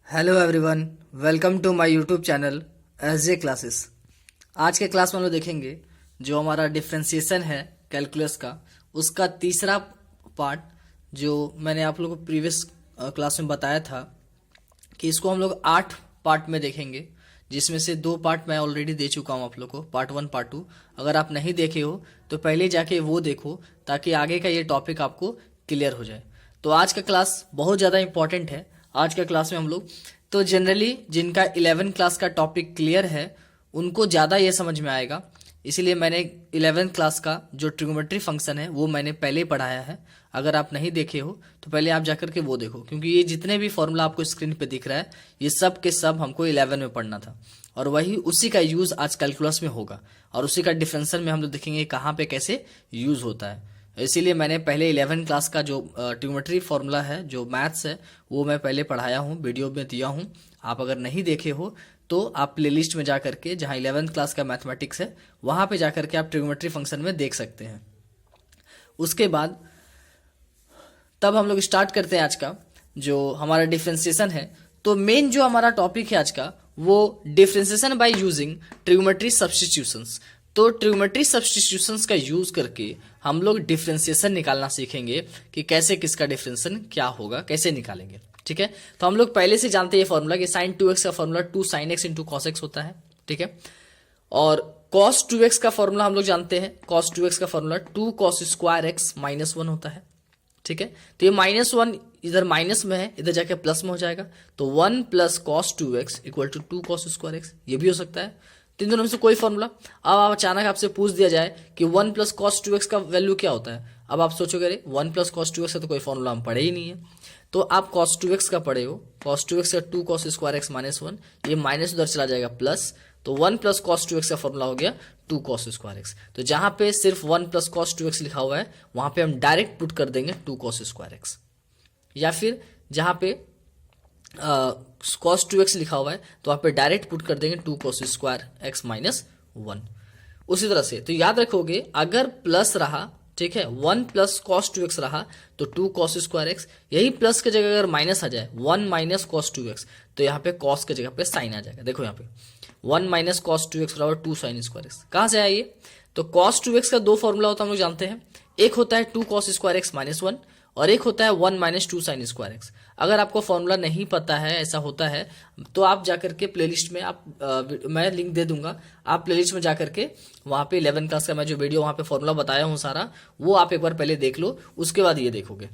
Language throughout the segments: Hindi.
Hello everyone, welcome to my YouTube channel S J classes. आज के क्लास में हम लोग देखेंगे जो हमारा डिफरेंशिएशन है कैलकुलस का, उसका तीसरा पार्ट जो मैंने आप लोगों को प्रीवियस क्लास में बताया था कि इसको हम लोग 8 पार्ट में देखेंगे, जिसमें से 2 पार्ट मैं ऑलरेडी दे चुका हूँ आप लोग को, पार्ट 1 पार्ट 2। अगर आप नहीं देखे हो तो पहले जाके वो देखो ताकि आगे का ये टॉपिक आपको क्लियर हो जाए। तो आज का क्लास बहुत ज़्यादा इंपॉर्टेंट है। आज का क्लास में हम लोग तो जनरली जिनका 11 क्लास का टॉपिक क्लियर है उनको ज़्यादा ये समझ में आएगा, इसीलिए मैंने 11 क्लास का जो ट्रिग्नोमेट्री फंक्शन है वो मैंने पहले ही पढ़ाया है। अगर आप नहीं देखे हो तो पहले आप जाकर के वो देखो, क्योंकि ये जितने भी फॉर्मूला आपको स्क्रीन पे दिख रहा है ये सब के सब हमको 11 में पढ़ना था, और वही उसी का यूज़ आज कैलकुलस में होगा, और उसी का डिफरेंशियल में हम लोग देखेंगे कहाँ पे कैसे यूज़ होता है। इसीलिए मैंने पहले 11 क्लास का जो ट्रिग्नोमेट्री फार्मूला है, जो मैथ्स है, वो मैं पहले पढ़ाया हूँ, वीडियो में दिया हूँ। आप अगर नहीं देखे हो तो आप प्लेलिस्ट में जा करके, जहाँ 11 क्लास का मैथमेटिक्स है वहाँ पे जा करके आप ट्रिग्नोमेट्री फंक्शन में देख सकते हैं। उसके बाद तब हम लोग स्टार्ट करते हैं आज का जो हमारा डिफरेंशिएशन है। तो मेन जो हमारा टॉपिक है आज का वो differentiation by using trigonometry substitutions. तो ट्रिग्नोमेट्री सब्स्टिट्यूशंस का यूज करके हम लोग डिफरेंशिएशन निकालना सीखेंगे कि कैसे किसका डिफरेंशिएशन क्या होगा, कैसे निकालेंगे। ठीक है, तो हम लोग पहले से जानते हैं ये फॉर्मूला कि साइन 2x का formula 2 sin x into cos x होता है। ठीक है, और cos 2x का फॉर्मूला हम लोग जानते हैं, cos 2x का formula 2 cos square x minus 1 होता है। ठीक है, तो ये -1 इधर माइनस में है, इधर जाके प्लस में हो जाएगा, तो 1 plus cos 2x equal to 2 cos square x, ये भी हो सकता है। तीन दोनों में से कोई फॉर्मूला। अब आप अचानक आपसे पूछ दिया जाए कि 1 प्लस कॉस 2x का वैल्यू क्या होता है, अब आप सोचोगे अरे 1 प्लस कॉस 2x का तो कोई फॉर्मूला हम पढ़े ही नहीं है। तो आप cos 2x का पढ़े हो, cos 2x का 2 cos स्क्वायर एक्स माइनस 1, ये माइनस उधर चला जाएगा प्लस, तो 1 प्लस कॉस 2x का फॉर्मूला हो गया 2 cos स्क्वायर एक्स। तो जहां पे सिर्फ 1 प्लस कॉस 2x लिखा हुआ है वहां पे हम डायरेक्ट पुट कर देंगे 2 cos स्क्वायर एक्स, या फिर जहां पे cos 2x लिखा हुआ है तो वहां पे डायरेक्ट पुट कर देंगे 2 cos स्क्वायर एक्स माइनस 1। उसी तरह से तो याद रखोगे, अगर प्लस रहा, ठीक है, 1 प्लस कॉस 2x रहा तो 2 cos स्क्वायर एक्स, यही प्लस के जगह अगर माइनस आ जाए 1 माइनस कॉस 2x, तो यहाँ पे कॉस के जगह पे साइन आ जाएगा। देखो यहाँ पे 1 माइनस कॉस 2x बराबर 2 sin स्क्वायर एक्स। कहाँ से आया ये? तो cos 2x का 2 फॉर्मूला होता है, हम लोग जानते हैं। एक होता है 2 cos स्क्वायर एक्स माइनस 1, और एक होता है 1 माइनस 2 sin स्क्वायर एक्स। अगर आपको फॉर्मूला नहीं पता है, ऐसा होता है, तो आप जाकर के प्लेलिस्ट में मैं लिंक दे दूंगा, आप प्लेलिस्ट में जाकर के वहाँ पे 11 क्लास का मैं जो वीडियो वहाँ पे फॉर्मूला बताया हूँ सारा, वो आप एक बार पहले देख लो, उसके बाद ये देखोगे।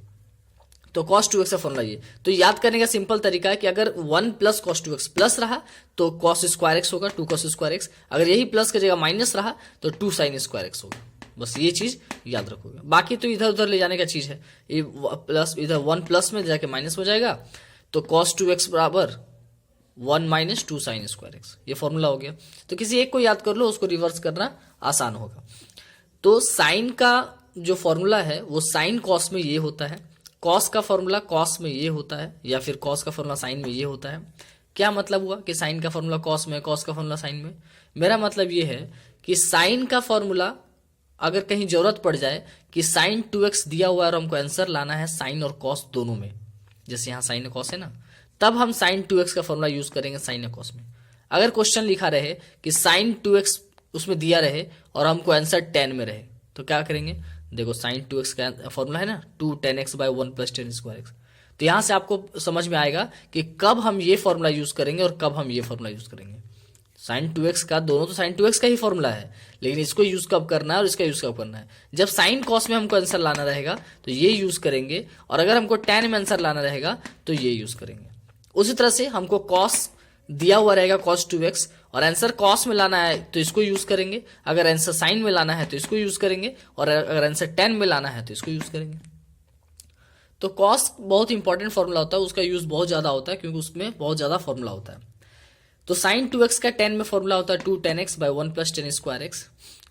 तो cos 2x का फॉर्मूला ये, तो याद करने का सिंपल तरीका है कि अगर 1 प्लस cos 2x प्लस रहा तो cos स्क्वायर एक्स होगा 2 cos स्क्वायर एक्स, अगर यही प्लस की जगह माइनस रहा तो 2 sin स्क्वायर एक्स होगा। बस ये चीज याद रखोगे, बाकी तो इधर उधर ले जाने का चीज है। ये प्लस इधर 1 प्लस में जाके माइनस हो जाएगा, तो cos 2x बराबर 1 माइनस 2 sin स्क्वायर एक्स, ये फॉर्मूला हो गया। तो किसी एक को याद कर लो, उसको रिवर्स करना आसान होगा। तो साइन का जो फॉर्मूला है वो साइन कॉस में ये होता है, कॉस का फॉर्मूला कॉस में ये होता है, या फिर कॉस का फॉर्मूला साइन में ये होता है। क्या मतलब हुआ कि साइन का फॉर्मूला कॉस में, कॉस का फॉर्मूला साइन में? मेरा मतलब ये है कि साइन का फॉर्मूला अगर कहीं जरूरत पड़ जाए कि साइन 2x दिया हुआ है और हमको आंसर लाना है साइन और कॉस दोनों में, जैसे यहाँ साइन और कॉस है ना, तब हम साइन 2x का फॉर्मूला यूज करेंगे साइन और कॉस में। अगर क्वेश्चन लिखा रहे कि साइन 2x उसमें दिया रहे और हमको आंसर 10 में रहे, तो क्या करेंगे? देखो साइन 2x का फॉर्मूला है ना 2 tan x by 1 plus 10 square x, तो यहां से आपको समझ में आएगा कि कब हम ये फॉर्मूला यूज करेंगे और कब हम ये फॉर्मूला यूज करेंगे। साइन 2x का, दोनों तो साइन 2x का ही फॉर्मूला है, लेकिन इसको यूज कब करना है और इसका यूज कब करना है। जब साइन कॉस में हमको आंसर लाना रहेगा तो ये यूज करेंगे, और अगर हमको tan में आंसर लाना रहेगा तो ये यूज करेंगे। उसी तरह से हमको कॉस दिया हुआ रहेगा cos 2x, और आंसर कॉस में लाना है तो इसको यूज करेंगे, अगर आंसर साइन में लाना है तो इसको यूज करेंगे, और अगर आंसर tan में लाना है तो इसको यूज करेंगे। तो कॉस बहुत इंपॉर्टेंट फॉर्मूला होता है, उसका यूज बहुत ज्यादा होता है क्योंकि उसमें बहुत ज्यादा फॉर्मूला होता है। तो साइन 2x का 10 में फॉर्मूला होता है 2 tan x by 1 plus 10 square x.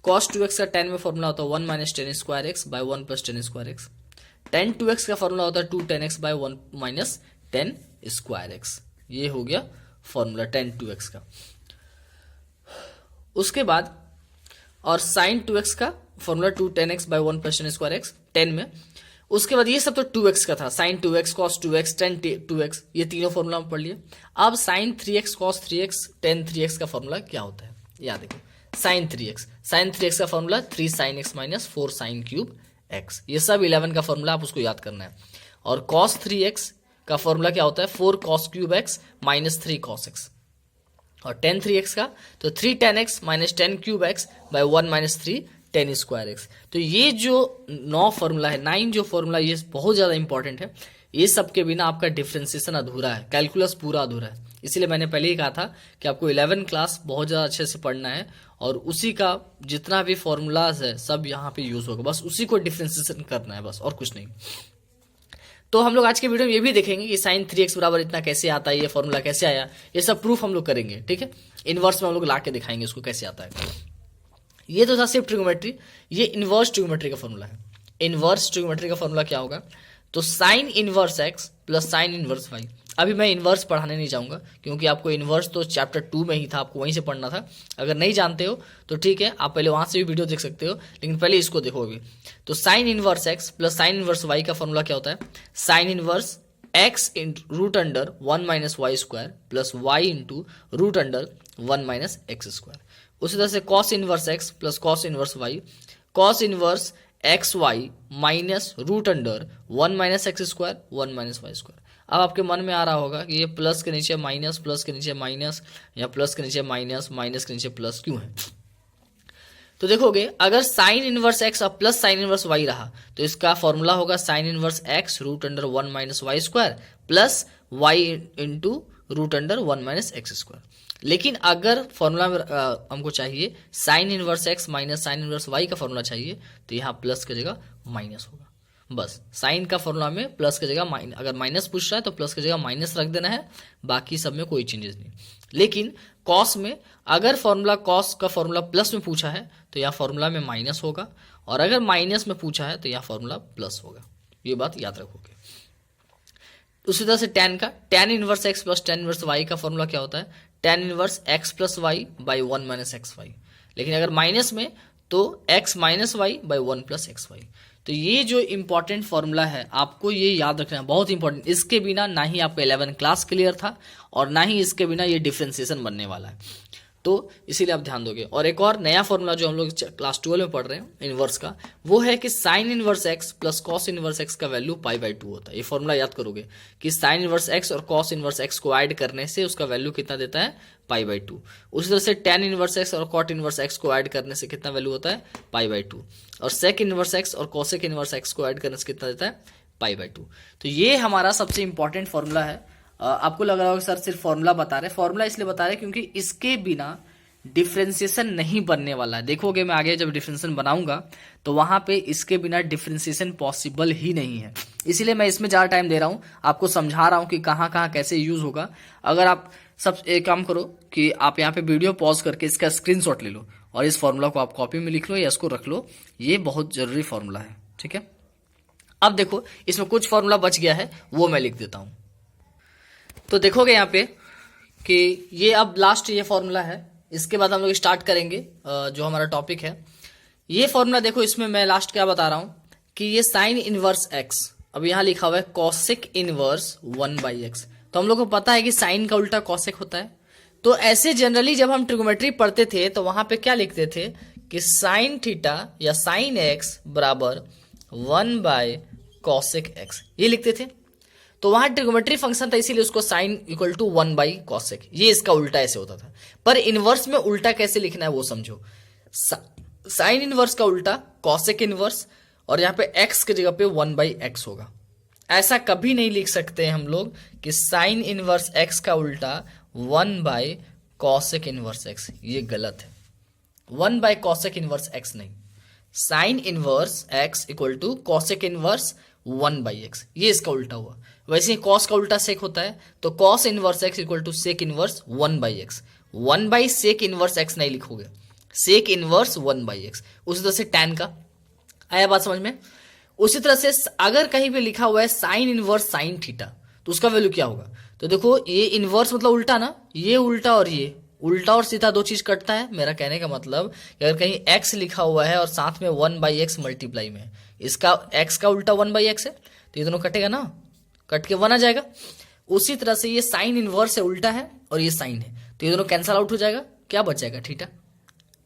Cos 2x का 10 में फॉर्मूला होता है 1 minus 10 square x by 1 plus 10 square x. tan 2x का फॉर्मूला होता है 2 tan x by 1 minus 10 square x. ये हो गया फॉर्मूला tan 2x का। उसके बाद और साइन 2x का formula 2 tan x by 1 plus 10 square x 10 में, उसके बाद ये सब तो 2x का था, sign 2x cos 2x ten 2x, ये तीनों फॉर्मूला हम पढ़ लिए। अब sign 3x cos 3x ten 3x का फॉर्मूला क्या होता है, याद देखो साइन 3x का formula 3 sin x minus 4 sin cube x, ये सब 11 का फॉर्मूला आप उसको याद करना है। और कॉस 3x का फॉर्मूला क्या होता है 4 cos cube x minus 3 cos x, और टेन 3x का तो 3 tan x minus 10 cube x by 1 minus 3 10 square x। तो ये जो 9 फॉर्मूला है, 9 जो फॉर्मूला, ये बहुत ज्यादा इंपॉर्टेंट है। ये सब के बिना आपका डिफरेंशिएशन अधूरा है, कैलकुलस पूरा अधूरा है। इसीलिए मैंने पहले ही कहा था कि आपको 11 क्लास बहुत ज्यादा अच्छे से पढ़ना है, और उसी का जितना भी फॉर्मूलाज है सब यहाँ पे यूज होगा, बस उसी को डिफरेंशिएशन करना है, बस और कुछ नहीं। तो हम लोग आज के वीडियो में ये भी देखेंगे कि साइन 3x बराबर इतना कैसे आता है, ये फॉर्मूला कैसे आया, ये सब प्रूफ हम लोग करेंगे, ठीक है। इनवर्स में हम लोग ला के दिखाएंगे उसको कैसे आता है। ये तो था सिर्फ ट्रिग्नोमेट्री। ये इनवर्स ट्रिग्नोमेट्री का फॉर्मूला है। इनवर्स ट्रिग्नोमेट्री का फॉर्मूला क्या होगा, तो sine inverse x plus sine inverse y। अभी मैं इनवर्स पढ़ाने नहीं जाऊंगा क्योंकि आपको इनवर्स तो चैप्टर 2 में ही था, आपको वहीं से पढ़ना था। अगर नहीं जानते हो तो ठीक है, आप पहले वहां से भी वीडियो देख सकते हो, लेकिन पहले इसको देखो अभी। तो sine inverse x plus sine inverse y का फॉर्मूला क्या होता है, sine inverse x root under 1 minus y square plus y into root under 1 minus x square. उसी तरह से cos inverse x plus cos inverse y, cos inverse x y minus root under 1 minus x square 1 minus y square. अब आपके मन में आ रहा होगा कि ये प्लस के नीचे माइनस, प्लस के नीचे माइनस, या प्लस के नीचे माइनस, माइनस के नीचे प्लस क्यों है। तो देखोगे अगर साइन इनवर्स एक्स और प्लस साइन इनवर्स वाई रहा तो इसका फॉर्मूला होगा sine inverse x root under 1 minus y square plus y into root under 1 minus x square. लेकिन अगर फॉर्मूला में हमको चाहिए sine inverse x minus sine inverse y का फॉर्मूला चाहिए, तो यहाँ प्लस की जगह माइनस होगा। बस साइन का फॉर्मूला में प्लस की जगह माइनस, अगर माइनस पूछ रहा है तो प्लस की जगह माइनस रख देना है, बाकी सब में कोई चेंजेस नहीं। लेकिन कॉस में अगर फॉर्मूला कॉस का फॉर्मूला प्लस में पूछा है तो यहाँ फॉर्मूला में माइनस होगा, और अगर माइनस में पूछा है तो यहाँ फॉर्मूला प्लस होगा। ये बात याद रखोगे। उसी तरह से tan का, tan inverse x plus tan inverse y का फॉर्मूला क्या होता है, tan inverse x plus y by 1 minus x y. लेकिन अगर माइनस में तो x minus y by 1 plus x y. तो ये जो इंपॉर्टेंट फॉर्मूला है आपको ये याद रखना है, बहुत इंपॉर्टेंट। इसके बिना ना ही आपका 11 क्लास क्लियर था और ना ही इसके बिना ये डिफरेंशिएशन बनने वाला है, तो इसीलिए आप ध्यान दोगे। और एक और नया फॉर्मूला जो हम लोग क्लास 12 में पढ़ रहे हैं इनवर्स का, वो है कि sign inverse x plus cos inverse x का वैल्यू पाई बाई 2 होता है। ये फॉर्मूला याद करोगे कि साइन इनवर्स एक्स और कॉस इनवर्स एक्स को ऐड करने से उसका वैल्यू कितना देता है, पाई बाई 2। उसी तरह से टेन इनवर्स एक्स और कॉट इनवर्स एक्स को ऐड करने से कितना वैल्यू होता है, पाई बाई 2। और सेक इनवर्स एक्स और कॉसेक इनवर्स एक्स को ऐड करने से कितना देता है, पाई बाई 2। तो ये हमारा सबसे इंपॉर्टेंट फॉर्मूला है। आपको लग रहा होगा सर सिर्फ फॉर्मूला बता रहे, फॉर्मूला इसलिए बता रहे क्योंकि इसके बिना डिफरेंशिएशन नहीं बनने वाला है। देखोगे मैं आगे जब डिफरेंशिएशन बनाऊंगा तो वहां पे इसके बिना डिफरेंशिएशन पॉसिबल ही नहीं है। इसीलिए मैं इसमें ज्यादा टाइम दे रहा हूं, आपको समझा रहा हूं कि कहां कहां कैसे यूज होगा। अगर आप सब एक काम करो कि आप यहाँ पे वीडियो पॉज करके इसका स्क्रीनशॉट ले लो और इस फॉर्मूला को आप कॉपी में लिख लो या इसको रख लो, ये बहुत जरूरी फॉर्मूला है, ठीक है। अब देखो इसमें कुछ फॉर्मूला बच गया है, वो मैं लिख देता हूं। तो देखोगे यहाँ पे कि ये अब लास्ट ये फॉर्मूला है, इसके बाद हम लोग स्टार्ट करेंगे जो हमारा टॉपिक है। ये फॉर्मूला देखो, इसमें मैं लास्ट क्या बता रहा हूं कि ये साइन इनवर्स एक्स, अब यहां लिखा हुआ है कॉसेक इनवर्स 1 बाई एक्स। तो हम लोग को पता है कि साइन का उल्टा कॉसेक होता है। तो ऐसे जनरली जब हम ट्रिग्नोमेट्री पढ़ते थे तो वहां पे क्या लिखते थे कि साइन थीटा या साइन एक्स बराबर 1 बाय कॉसेक एक्स, ये लिखते थे। तो वहां ट्रिग्नोमेट्री फंक्शन था इसीलिए उसको sine equal to 1 by cosec, ये इसका उल्टा ऐसे होता था। पर इनवर्स में उल्टा कैसे लिखना है वो समझो। साइन इनवर्स का उल्टा कॉसेक इनवर्स, और यहाँ पे एक्स की जगह पे 1 बाई एक्स होगा। ऐसा कभी नहीं लिख सकते हम लोग कि साइन इनवर्स एक्स का उल्टा 1 बाई कॉसेक इनवर्स एक्स, ये गलत है। 1 बाई कॉसेक इनवर्स एक्स नहीं, sine inverse x equal to cosec inverse 1 by x, ये इसका उल्टा हुआ। वैसे ही कॉस का उल्टा सेक होता है, तो cos inverse x equal to sec inverse 1 by x. 1 by sec inverse x नहीं लिखोगे, सेक इनवर्स 1 बाई एक्स। उसी तरह से टैन का, आया बात समझ में। उसी तरह से अगर कहीं पे लिखा हुआ है साइन इनवर्स साइन थीटा, तो उसका वैल्यू क्या होगा। तो देखो ये इनवर्स मतलब उल्टा ना, ये उल्टा और ये उल्टा और सीधा दो चीज कटता है। मेरा कहने का मतलब कि अगर कहीं x लिखा हुआ है और साथ में 1 बाई एक्स मल्टीप्लाई में, इसका x का उल्टा 1/x है, तो ये दोनों कटेगा ना, कट के 1 आ जाएगा। उसी तरह से ये साइन इनवर्स है, उल्टा है, और ये साइन है, तो ये दोनों कैंसल आउट हो जाएगा, क्या बच जाएगा, थीटा।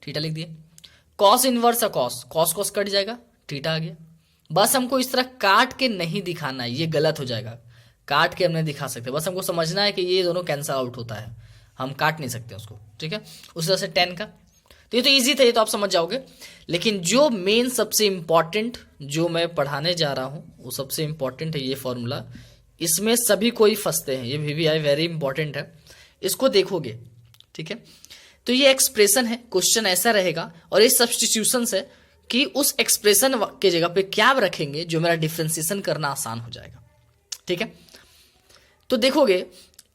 थीटा लिख दिए। कॉस इनवर्स है कॉस, कॉस कॉस कट जाएगा, थीटा आ गया। बस हमको इस तरह काट के नहीं दिखाना है, ये गलत हो जाएगा, काट के हम नहीं दिखा सकते, बस हमको समझना है कि ये दोनों कैंसल आउट होता है, हम काट नहीं सकते उसको, ठीक है। उसी तरह से tan का, तो ये तो इजी था, ये तो आप समझ जाओगे। लेकिन जो मेन सबसे इंपॉर्टेंट जो मैं पढ़ाने जा रहा हूं वो सबसे इंपॉर्टेंट है ये फॉर्मूला, इसमें सभी कोई फंसते हैं, ये VVI वेरी इंपॉर्टेंट है, इसको देखोगे, ठीक है। तो ये एक्सप्रेशन है, क्वेश्चन ऐसा रहेगा, और ये सब्स्टिट्यूशन है कि उस एक्सप्रेशन के जगह पे क्या रखेंगे जो मेरा डिफ्रेंसिएशन करना आसान हो जाएगा, ठीक है। तो देखोगे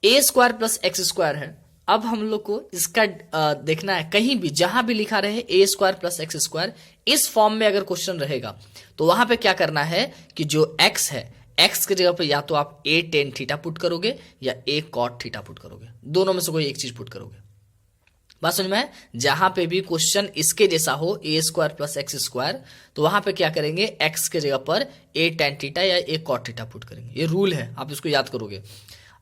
a² + x² है, अब हम लोग को इसका देखना है, कहीं भी जहां भी लिखा रहे a² + x², इस फॉर्म में अगर क्वेश्चन रहेगा तो वहां पे क्या करना है कि जो x है, x की जगह पे या तो आप a tan थीटा पुट करोगे या a cot थीटा पुट करोगे, दोनों में से कोई एक चीज पुट करोगे। बात समझ में है? जहां पे भी क्वेश्चन इसके जैसा हो a² + x², तो वहां पे क्या करेंगे, x के जगह पर a tan थीटा या a cot थीटा पुट करेंगे, ये रूल है, आप इसको याद करोगे।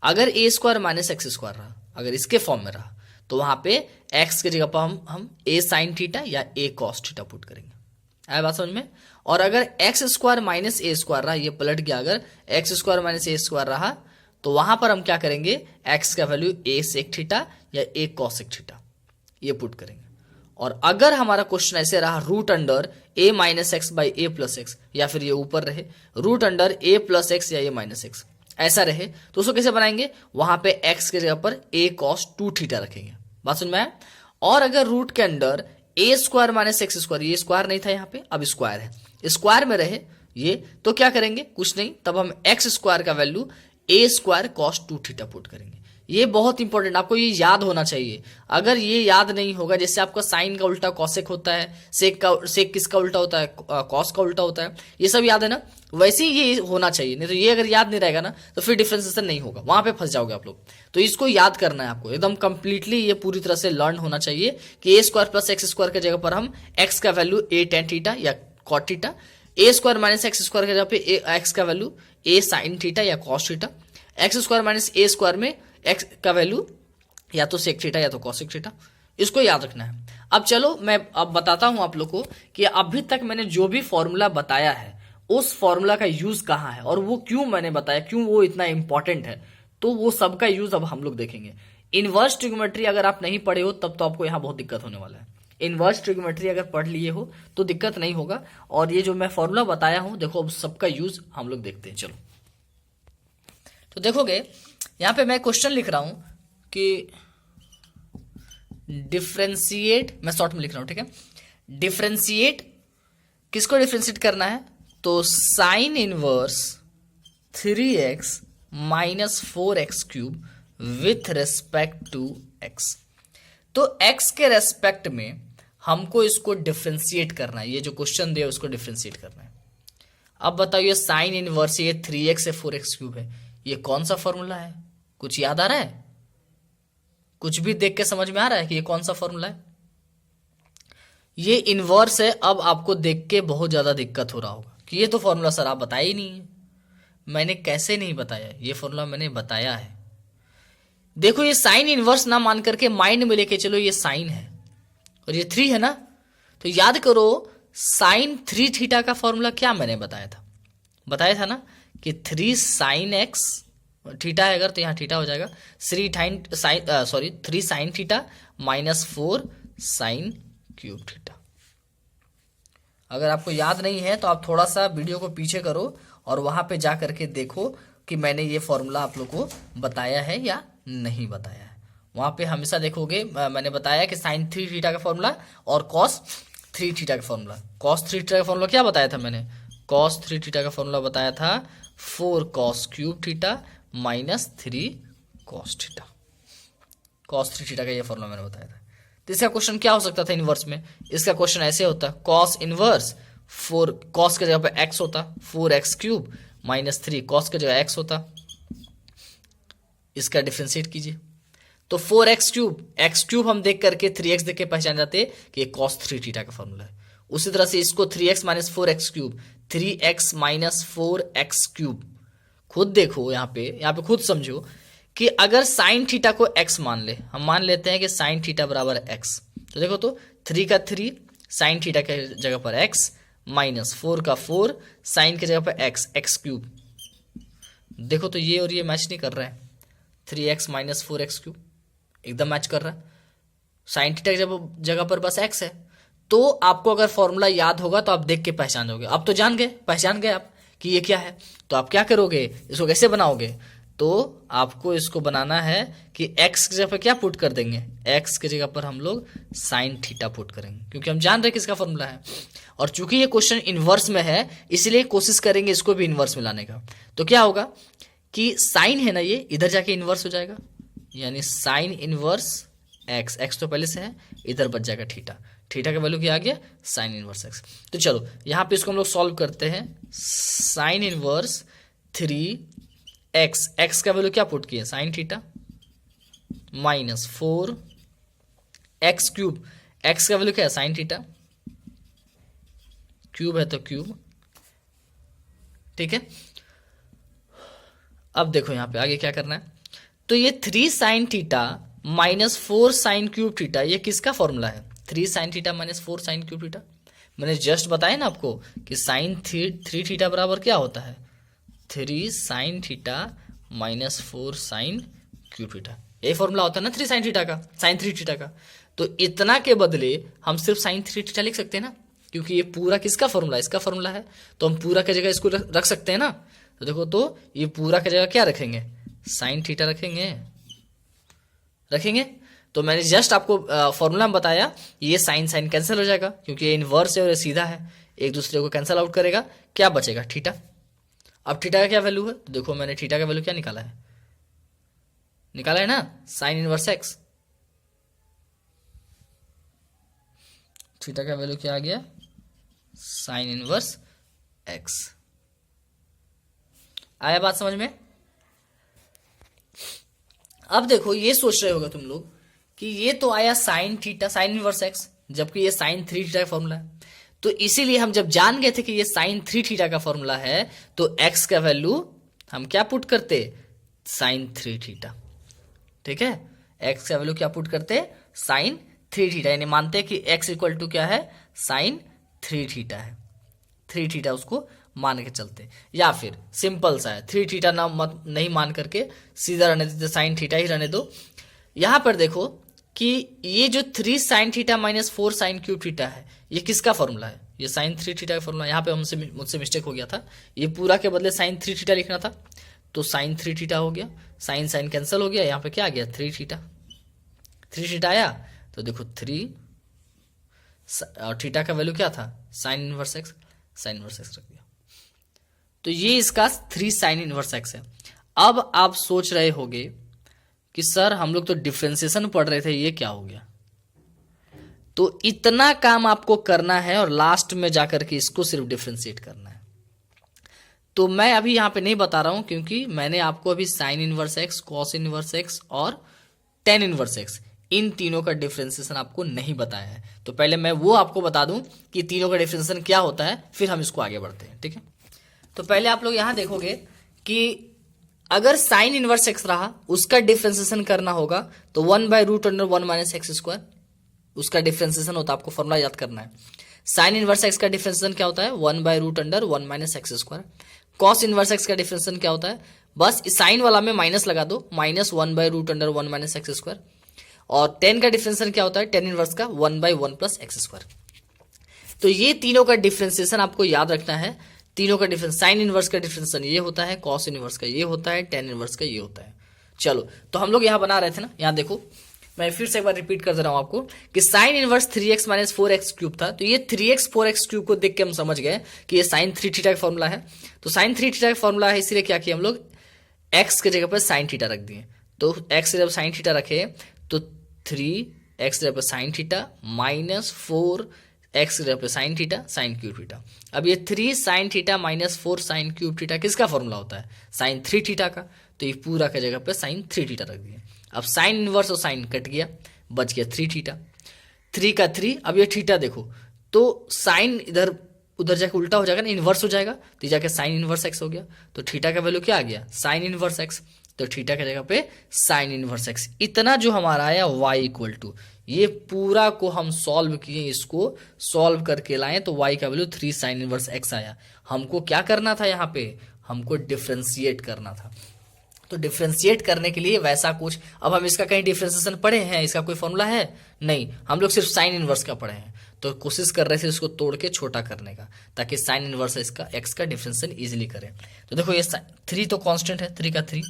अगर a² - x² रहा, अगर इसके फॉर्म में रहा, तो वहां पे x के जगह पर हम a sin थीटा या a cos थीटा पुट करेंगे। आया बात समझ में? और अगर x² - a² रहा, ये पलट गया, अगर x² - a² रहा, तो वहां पर हम क्या करेंगे, x का वैल्यू a sec थीटा या a cos थीटा ये पुट करेंगे। और अगर हमारा क्वेश्चन ऐसे रहा √a - x / a + x, या फिर ये ऊपर रहे √a + x या a - x ऐसा रहे, तो उसको कैसे बनाएंगे, वहां पे x के जगह पर a cos 2 थीटा रखेंगे। बात समझ में आया? और अगर रूट के अंदर a² - x², ये स्क्वायर नहीं था यहाँ पे, अब स्क्वायर है, स्क्वायर में रहे ये, तो क्या करेंगे, कुछ नहीं, तब हम x² का value a² cos 2 theta put करेंगे। ये बहुत इंपॉर्टेंट, आपको ये याद होना चाहिए। अगर ये याद नहीं होगा, जैसे आपका साइन का उल्टा कॉसेक होता है, सेक किसका उल्टा होता है, कॉस का उल्टा होता है, ये सब याद है ना, वैसे ही ये होना चाहिए। नहीं तो ये अगर याद नहीं रहेगा ना, तो फिर डिफरेंशिएशन नहीं होगा, वहां पे फंस जाओगे आप लोग। तो इसको याद करना है आपको एकदम कंप्लीटली, ये पूरी तरह से लर्न होना चाहिए कि a² + x² के जगह पर हम x का वैल्यू a tan थीटा या cot थीटा, a² - x² के जगह पे x का वैल्यू a sin थीटा या cos थीटा, x² - a² में x का वैल्यू या तो सेक थीटा या तो कॉसेक थीटा, इसको याद रखना है। अब चलो मैं अब बताता हूं आप लोग को कि अभी तक मैंने जो भी फॉर्मूला बताया है, उस फॉर्मूला का यूज कहाँ है और वो क्यों मैंने बताया, क्यों वो इतना इंपॉर्टेंट है, तो वो सबका यूज अब हम लोग देखेंगे। इनवर्स ट्रिग्नोमेट्री अगर आप नहीं पढ़े हो तब तो आपको यहाँ बहुत दिक्कत होने वाला है। इनवर्स ट्रिग्नोमेट्री अगर पढ़ लिए हो तो दिक्कत नहीं होगा, और ये जो मैं फॉर्मूला बताया हूं, देखो अब सबका यूज हम लोग देखते हैं। चलो तो देखोगे यहां पे मैं क्वेश्चन लिख रहा हूं कि डिफ्रेंशिएट, मैं शॉर्ट में लिख रहा हूं, ठीक है। डिफ्रेंशिएट, किसको डिफ्रेंशिएट करना है, तो sine inverse 3x - 4x³ with respect to x। तो x के रेस्पेक्ट में हमको इसको डिफ्रेंशिएट करना है, ये जो क्वेश्चन दिया उसको डिफ्रेंशिएट करना है। अब बताइए साइन इनवर्स ये 3x से 4x³ है, ये कौन सा फॉर्मूला है, कुछ याद आ रहा है, कुछ भी देख के समझ में आ रहा है कि ये कौन सा फॉर्मूला है? ये इनवर्स है। अब आपको देख के बहुत ज्यादा दिक्कत हो रहा होगा कि ये तो फॉर्मूला सर आप बताया ही नहीं है। मैंने कैसे नहीं बताया, ये फॉर्मूला मैंने बताया है। देखो ये साइन इनवर्स ना मान करके माइंड में लेके चलो, ये साइन है और ये 3 है ना, तो याद करो साइन 3 थीटा का फॉर्मूला क्या मैंने बताया था ना कि 3 sin x थीटा है, अगर तो यहाँ थीटा हो जाएगा 3 sin theta - 4 sin cube theta. अगर आपको याद नहीं है तो आप थोड़ा सा वीडियो को पीछे करो और वहां पे जा करके देखो कि मैंने ये फॉर्मूला आप लोग को बताया है या नहीं बताया है। वहां पे हमेशा देखोगे मैंने बताया कि sin 3 थीटा का फॉर्मूला और cos 3 थीटा का फॉर्मूला। cos 3 थीटा का फॉर्मूला क्या बताया था मैंने, cos 3 थीटा का फॉर्मूला बताया था 4 cos cube theta - 3 cos theta. cos 3 theta का ये फॉर्मूला मैंने बताया था। तो इसका क्वेश्चन क्या हो सकता था इनवर्स में, इसका क्वेश्चन ऐसे होता cos इनवर्स 4 cos के जगह पे x होता 4x³ - 3 cos के जगह x होता, इसका डिफरेंशिएट कीजिए तो 4x³ x³ हम देख करके 3x देख के पहचान जाते कि cos 3 थीटा का फॉर्मूला है। उसी तरह से इसको 3x minus 4x cube, 3x minus 4x cube. खुद देखो यहाँ पे खुद समझो कि अगर साइन थीटा को x मान ले, हम मान लेते हैं कि साइन थीटा बराबर x, तो देखो तो 3 का 3 साइन थीटा के जगह पर x माइनस 4 का 4 साइन के जगह पर x क्यूब। देखो तो ये और ये मैच नहीं कर रहे हैं, 3x माइनस 4x क्यूब एकदम मैच कर रहा है। साइन थीटा की जगह पर बस x है। तो आपको अगर फॉर्मूला याद होगा तो आप देख के पहचान जाओगे। अब तो पहचान गए आप कि ये क्या है। तो आप क्या करोगे, इसको कैसे बनाओगे, तो आपको इसको बनाना है कि x की जगह पर क्या पुट कर देंगे, x की जगह पर हम लोग साइन थीटा पुट करेंगे, क्योंकि हम जान रहे हैं किसका फॉर्मूला है। और चूंकि ये क्वेश्चन इनवर्स में है इसलिए कोशिश करेंगे इसको भी इनवर्स में लाने का। तो क्या होगा कि साइन है ना, ये इधर जाके इनवर्स हो जाएगा, यानी साइन इनवर्स x तो पहले से है, इधर बच जाएगा थीटा का वैल्यू क्या आ गया, साइन इनवर्स x। तो चलो यहाँ पे इसको हम लोग सॉल्व करते हैं। साइन इनवर्स 3x का वैल्यू क्या पुट किया, sine theta minus 4x cube, x का वैल्यू क्या है, साइन थीटा, क्यूब है तो क्यूब, ठीक है। अब देखो यहाँ पे आगे क्या करना है, तो ये 3 sine theta minus 4 sine cube theta, ये किसका फॉर्मूला है, 3 sine theta minus 4 sine cube theta. मैंने जस्ट बताया ना आपको कि साइन 3 थीटा बराबर क्या होता है, 3 sine theta minus 4 sine cube theta, ये फॉर्मूला होता है ना 3 साइन थीटा का, साइन 3 थीटा का। तो इतना के बदले हम सिर्फ साइन 3 थीटा लिख सकते हैं ना, क्योंकि ये पूरा किसका फॉर्मूला है, इसका फॉर्मूला है। तो हम पूरा की जगह इसको रख सकते हैं ना। तो देखो तो ये पूरा की जगह क्या रखेंगे, साइन थीटा रखेंगे। तो मैंने जस्ट आपको फॉर्मूला में बताया, ये साइन कैंसिल हो जाएगा क्योंकि ये इनवर्स है और ये सीधा है, एक दूसरे को कैंसिल आउट करेगा, क्या बचेगा, थीटा। अब थीटा का क्या वैल्यू है, तो देखो मैंने थीटा का वैल्यू क्या निकाला है ना, साइन इनवर्स x। थीटा का वैल्यू क्या आ गया, साइन इनवर्स x। आया बात समझ में। अब देखो ये सोच रहे होगा तुम लोग कि ये तो आया sine theta sign inverse x, जबकि ये साइन 3 थीटा का फॉर्मूला है। तो इसीलिए हम जब जान गए थे कि ये साइन 3 थीटा का फॉर्मूला है तो x का वैल्यू हम क्या पुट करते, साइन 3 थीटा, ठीक है। x का वैल्यू क्या पुट करते, साइन 3 थीटा, यानी मानते हैं कि x इक्वल टू क्या है, साइन 3 थीटा है, 3 थीटा उसको मान के चलते। या फिर सिंपल सा है, 3 थीटा ना मत नहीं मान करके सीधा रहने देते, साइन थीटा ही रहने दो। यहां पर देखो कि ये जो 3 sine theta minus 4 sine cube theta है, ये किसका फॉर्मूला है, ये साइन 3 थीटा का फॉर्मूला। यहाँ पे मुझसे मिस्टेक हो गया था, ये पूरा के बदले साइन 3 थीटा लिखना था, तो साइन 3 थीटा हो गया, साइन कैंसिल हो गया, यहाँ पे क्या आ गया, 3 थीटा आया। तो देखो 3 और थीटा का वैल्यू क्या था, sign inverse x, sign inverse x रख दिया। तो ये इसका 3 साइन इनवर्स x है। अब आप सोच रहे होंगे कि सर हम लोग तो डिफरेंशिएशन पढ़ रहे थे, ये क्या हो गया। तो इतना काम आपको करना है और लास्ट में जाकर के इसको सिर्फ डिफरेंशिएट करना है। तो मैं अभी यहां पे नहीं बता रहा हूं क्योंकि मैंने आपको अभी sign inverse x, cos inverse x और टेन इनवर्स x, इन तीनों का डिफरेंशिएशन आपको नहीं बताया है। तो पहले मैं वो आपको बता दूं कि तीनों का डिफरेंशिएशन क्या होता है, फिर हम इसको आगे बढ़ते हैं, ठीक है। तो पहले आप लोग यहां देखोगे कि अगर साइन इनवर्स x रहा, उसका डिफरेंशिएशन करना होगा तो 1/√1 माइनस एक्स स्क्वायर उसका डिफरेंशिएशन होता है, आपको फॉर्मूला याद करना है। साइन इनवर्स x का डिफरेंशिएशन क्या होता है, 1/√1 minus x square. Cos inverse x का डिफरेंशिएशन क्या होता है, बस साइन वाला में माइनस लगा दो, माइनस 1/√1 माइनस एक्स स्क्वायर। और टेन का डिफरेंशिएशन क्या होता है, टेन इनवर्स का 1/1 प्लस एक्स स्क्वायर। तो ये तीनों का डिफरेंशिएशन आपको याद रखना है। तीनों का डिफरेंस, साइन इनवर्स का डिफरेंशिएशन ये होता है, कॉस इनवर्स का ये होता है, टेन इनवर्स का ये होता है। चलो तो हम लोग यहाँ बना रहे थे ना, यहाँ देखो मैं फिर से एक बार रिपीट कर दे रहा हूं आपको कि sign inverse 3x minus 4x cube था। तो ये 3x 4x क्यूब को देख के हम समझ गए कि ये साइन 3 थीटा का फॉर्मूला है। तो साइन 3 थीटा का फॉर्मूला है, इसलिए क्या किया हम लोग, x की जगह पर साइन थीटा रख दिए। तो x की जगह साइन थीटा रखे तो 3x की जगह पर साइन थीटा माइनस 4x की जगह पर sign theta sine cube theta. अब ये 3 sine theta minus 4 sine cube theta किसका फॉर्मूला होता है, साइन 3 थीटा का। तो ये पूरा की जगह पर साइन 3 थीटा रख दिए। अब साइन इनवर्स और साइन कट गया, बच गया 3 थीटा, 3 का 3। अब ये थीटा देखो तो साइन इधर उधर जाके उल्टा हो जाएगा ना, इन्वर्स हो जाएगा, तो ये जाके साइन इनवर्स एक्स हो गया। तो थीटा का वैल्यू क्या आ गया, साइन इनवर्स एक्स। तो थीटा की जगह पे साइन इनवर्स एक्स। इतना जो हमारा आया y इक्वल टू, ये पूरा को हम सॉल्व किए, इसको सॉल्व करके लाए तो y का वैल्यू 3 साइन इनवर्स x आया। हमको क्या करना था यहाँ पे, हमको डिफ्रेंशिएट करना था। तो डिफ्रेंशिएट करने के लिए वैसा कुछ, अब हम इसका कहीं डिफ्रेंशिएशन पढ़े हैं, इसका कोई फॉर्मूला है नहीं, हम लोग सिर्फ साइन इनवर्स का पढ़े हैं। तो कोशिश कर रहे थे इसको तोड़ के छोटा करने का, ताकि साइन इनवर्स इसका एक्स का डिफ्रेंशिएशन इजीली करें। तो देखो ये 3 तो कांस्टेंट है, 3 का 3,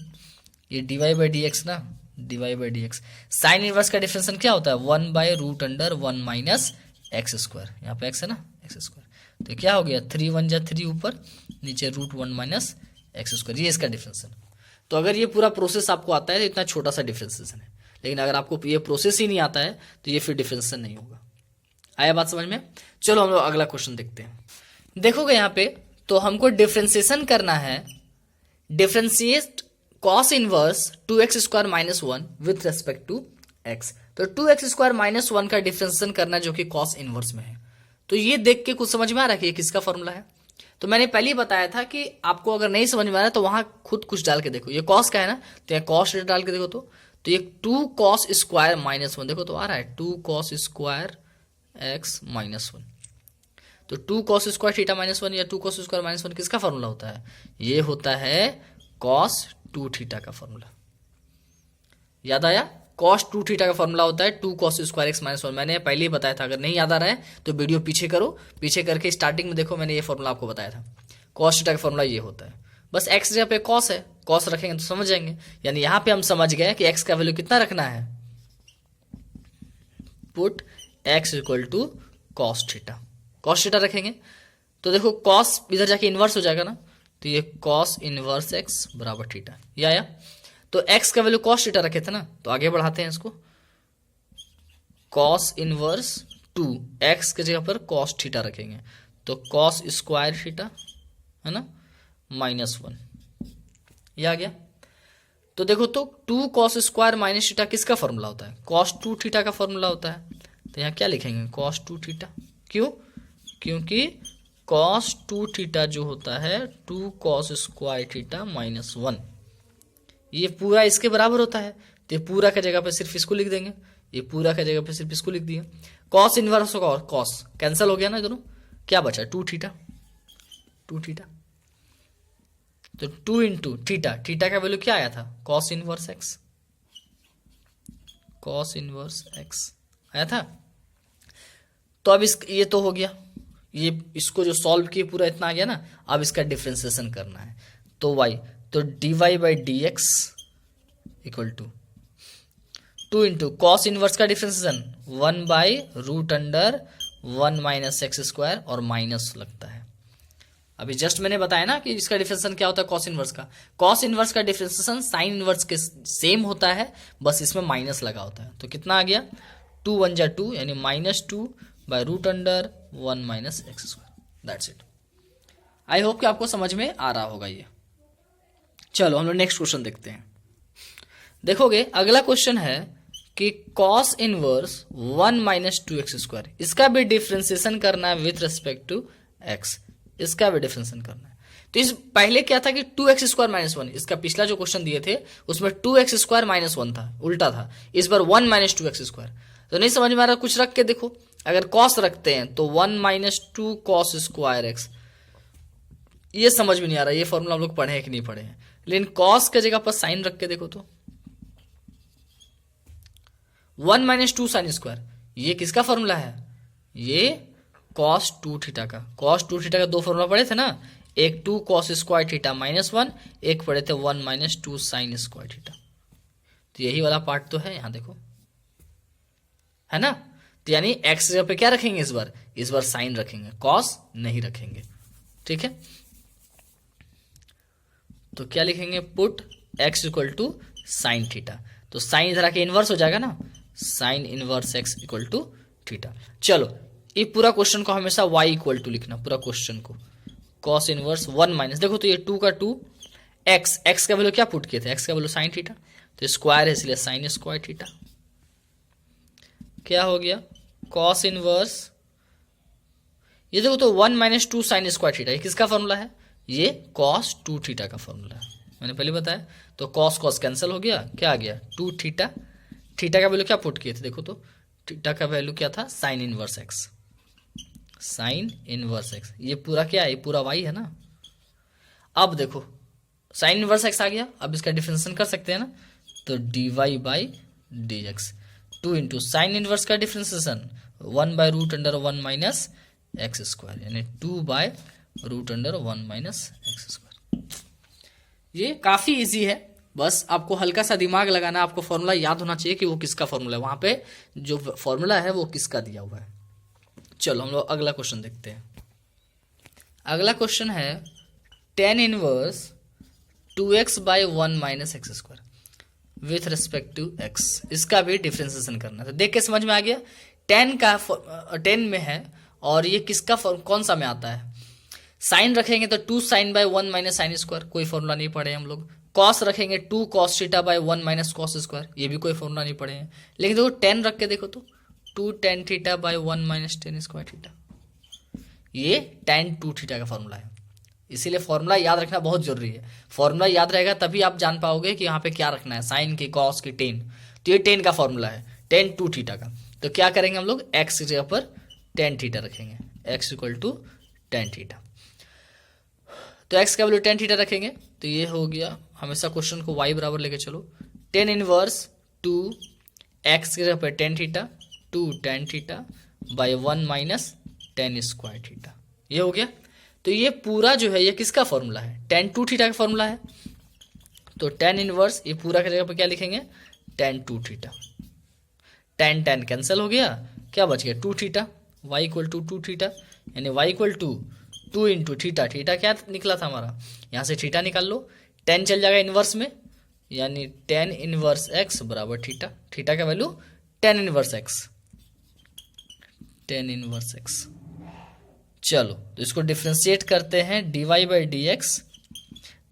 ये डी बाई डी एक्स ना, D by d x. Sign inverse का डिफ्रेंशिएशन क्या होता है, 1/√1 माइनस एक्स स्क्वायर, यहाँ पे एक्स है ना, एक्स स्क्वायर। तो क्या हो गया, 3 1 जा 3 ऊपर, नीचे √1 माइनस एक्स स्क्वायर, ये इसका डिफ्रेंशिएशन। तो अगर ये पूरा प्रोसेस आपको आता है तो इतना छोटा सा डिफ्रेंशिएशन है, लेकिन अगर आपको ये प्रोसेस ही नहीं आता है तो ये फिर डिफ्रेंशिएशन नहीं होगा। आया बात समझ में। चलो हम लोग अगला क्वेश्चन देखते हैं। देखोगे यहाँ पे तो हमको डिफ्रेंशिएशन करना है, differentiate cos inverse 2x² minus 1 with respect to x। तो 2x² माइनस 1 का डिफ्रेंशिएशन करना जो कि cos इनवर्स में है। तो ये देख के कुछ समझ में आ रहा है कि ये किसका फॉर्मूला है। तो मैंने पहले ही बताया था कि आपको अगर नहीं समझ में आ रहा है तो वहां खुद कुछ डाल के देखो, ये cos का है ना, तो यहाँ cos डाल के देखो। तो ये 2 cos स्क्वायर माइनस 1 देखो तो आ रहा है 2 cos स्क्वायर x माइनस 1। तो 2 cos स्क्वायर थीटा माइनस 1 या 2 cos स्क्वायर माइनस 1 किसका फॉर्मूला होता है, ये होता है cos 2 थीटा का फॉर्मूला। याद आया, cos 2 थीटा का फॉर्मूला होता है 2 cos स्क्वायर x माइनस 1। मैंने पहले ही बताया था, अगर नहीं याद आ रहा है तो वीडियो पीछे करो, पीछे करके स्टार्टिंग में देखो, मैंने ये फॉर्मूला आपको बताया था। cos थीटा का फॉर्मूला ये होता है, बस x जगह पे cos है, cos रखेंगे तो समझ जाएंगे। यानी यहां पे हम समझ गए कि x का वैल्यू कितना रखना है, put x equal to cos theta, cos theta रखेंगे। तो देखो cos इधर जाके इनवर्स हो जाएगा ना, तो ये cos इनवर्स x बराबर थीटा, ये आया। तो x का वैल्यू cos थीटा रखे थे ना, तो आगे बढ़ाते हैं इसको, cos इनवर्स 2 x के जगह पर cos थीटा रखेंगे, तो cos स्क्वायर थीटा है ना माइनस 1, ये आ गया। तो देखो तो 2 cos स्क्वायर माइनस थीटा किसका फॉर्मूला होता है, cos 2 थीटा का फॉर्मूला होता है। तो यहाँ क्या लिखेंगे, cos 2 थीटा, क्यों, क्योंकि cos 2 थीटा जो होता है 2 cos स्क्वायर थीटा माइनस 1, ये पूरा इसके बराबर होता है। तो ये पूरा का जगह पे सिर्फ इसको लिख देंगे, ये पूरा का जगह पे सिर्फ इसको लिख दिया। cos इनवर्स होगा और cos कैंसिल हो गया ना दोनों, क्या बचा 2 थीटा, 2 थीटा। तो 2 इंटू थीटा, थीटा का वैल्यू क्या आया था, cos inverse x, cos inverse x आया था। तो अब इस ये तो हो गया, ये इसको जो सॉल्व किए पूरा इतना आ गया ना। अब इसका डिफ्रेंशिएशन करना है, तो y, तो dy by d x equal to 2 into cos inverse का डिफ्रेंशिएशन 1/√1 माइनस एक्स स्क्वायर और माइनस लगता है। अभी जस्ट मैंने बताया ना कि इसका डिफ्रेंशिएशन क्या होता है कॉस इनवर्स का। कॉस इनवर्स का डिफ्रेंशिएशन साइन इनवर्स के सेम होता है, बस इसमें माइनस लगा होता है। तो कितना आ गया, 2 1 जा 2 यानी -2/√1 minus x square, that's it. I hope कि आपको समझ में आ रहा होगा ये। चलो हम लोग नेक्स्ट क्वेश्चन देखते हैं। देखोगे अगला क्वेश्चन है कि cos inverse 1 minus 2x square, इसका भी डिफ्रेंशिएशन करना है विथ रेस्पेक्ट टू x, इसका भी डिफ्रेंशिएशन करना है। तो इस पहले क्या था कि 2x स्क्वायर माइनस 1, इसका पिछला जो क्वेश्चन दिए थे उसमें 2x स्क्वायर माइनस 1 था, उल्टा था। इस बार 1 माइनस 2x स्क्वायर। तो नहीं समझ में आ रहा, कुछ रख के देखो। अगर cos रखते हैं तो 1 माइनस 2 cos स्क्वायर x, ये समझ में नहीं आ रहा ये फॉर्मूला हम लोग पढ़े हैं कि नहीं पढ़े हैं। लेकिन cos के जगह पर साइन रख के देखो तो 1 माइनस 2 साइन स्क्वायर, ये किसका फॉर्मूला है, ये cos 2 थीटा का। cos 2 थीटा का दो फॉर्मूला पढ़े थे ना, एक 2 cos स्क्वायर थीटा माइनस 1, एक पढ़े थे 1 माइनस 2 साइन स्क्वायर थीटा। तो यही वाला पार्ट तो है, यहां देखो है ना। तो यानी x जगह पे क्या रखेंगे, इस बार साइन रखेंगे, cos नहीं रखेंगे, ठीक है। तो क्या लिखेंगे, put x equal to sine theta. तो साइन इधर आके इनवर्स हो जाएगा ना, sine inverse x equal to theta. चलो ये पूरा क्वेश्चन को हमेशा y इक्वल टू लिखना, पूरा क्वेश्चन को cos इनवर्स 1 माइनस, देखो तो ये 2 का 2 x का वैल्यू क्या पुट किए थे, x का वैल्यू साइन थीटा, तो स्क्वायर है इसलिए साइन स्क्वायर थीटा। क्या हो गया, cos इनवर्स ये देखो तो 1 माइनस 2 साइन स्क्वायर थीटा, ये किसका फॉर्मूला है? ये कॉस 2 थीटा का फॉर्मूला है, मैंने पहले बताया। तो कॉस कॉस कैंसिल हो गया, क्या आ गया 2 थीटा। थीटा का वैल्यू क्या पुट किए थे, देखो तो थीटा का वैल्यू क्या था, sign inverse x, sign inverse x. ये पूरा क्या है, ये पूरा वाई है ना। अब देखो साइन इनवर्स एक्स आ गया, अब इसका डिफरेंशिएशन कर सकते हैं ना, तो d y by d x, 2 into sine inverse का differentiation 1 by root under 1 minus x square, यानी 2 by root under 1 minus x square. ये काफ़ी इजी है, बस आपको हल्का सा दिमाग लगाना, आपको फॉर्मूला याद होना चाहिए कि वो किसका फॉर्मूला है, वहाँ पे जो फॉर्मूला है वो किसका दिया हुआ है। चलो हम लोग अगला क्वेश्चन देखते हैं। अगला क्वेश्चन है tan inverse 2x by 1 minus x square with respect to x, इसका भी डिफ्रेंसिएशन करना है। तो देख के समझ में आ गया, tan में है और ये किसका कौन सा में आता है। साइन रखेंगे तो 2 sine by 1 minus sine square, कोई फॉर्मूला नहीं पढ़े हम लोग। कॉस रखेंगे 2 cos theta by 1 minus cos square, ये भी कोई फॉर्मूला नहीं पढ़े हैं। लेकिन देखो tan रख के देखो तो 2 tan theta by 1 minus tan square theta, ये tan 2 थीटा का फॉर्मूला है। इसीलिए फॉर्मूला याद रखना बहुत जरूरी है। फॉर्मूला याद रहेगा तभी आप जान पाओगे कि यहाँ पे क्या रखना है, साइन की, कॉस की, टेन। तो ये टेन का फॉर्मूला है, tan 2 थीटा का। तो क्या करेंगे हम लोग, एक्स की जगह पर tan थीटा रखेंगे, x equal to tan theta. तो एक्स का वैल्यू tan थीटा रखेंगे, तो ये हो गया, हमेशा क्वेश्चन को y बराबर लेके चलो, tan इनवर्स 2 एक्स की जगह पर tan theta 2 tan theta by 1 minus tan square theta, ये हो गया। तो ये पूरा जो है ये किसका फॉर्मूला है, tan 2 थीटा का फॉर्मूला है। तो tan इनवर्स ये पूरा की जगह पर क्या लिखेंगे, tan 2 theta, tan tan cancel हो गया, क्या बच गया 2 theta, y equal to 2 theta, यानी y equal to 2 into theta, theta क्या निकला था हमारा, यहाँ से थीटा निकाल लो, tan चल जाएगा इनवर्स में, यानी tan इनवर्स x बराबर थीटा, थीटा का value tan inverse x, tan inverse x। चलो तो इसको डिफ्रेंशिएट करते हैं, dy बाई डी एक्स,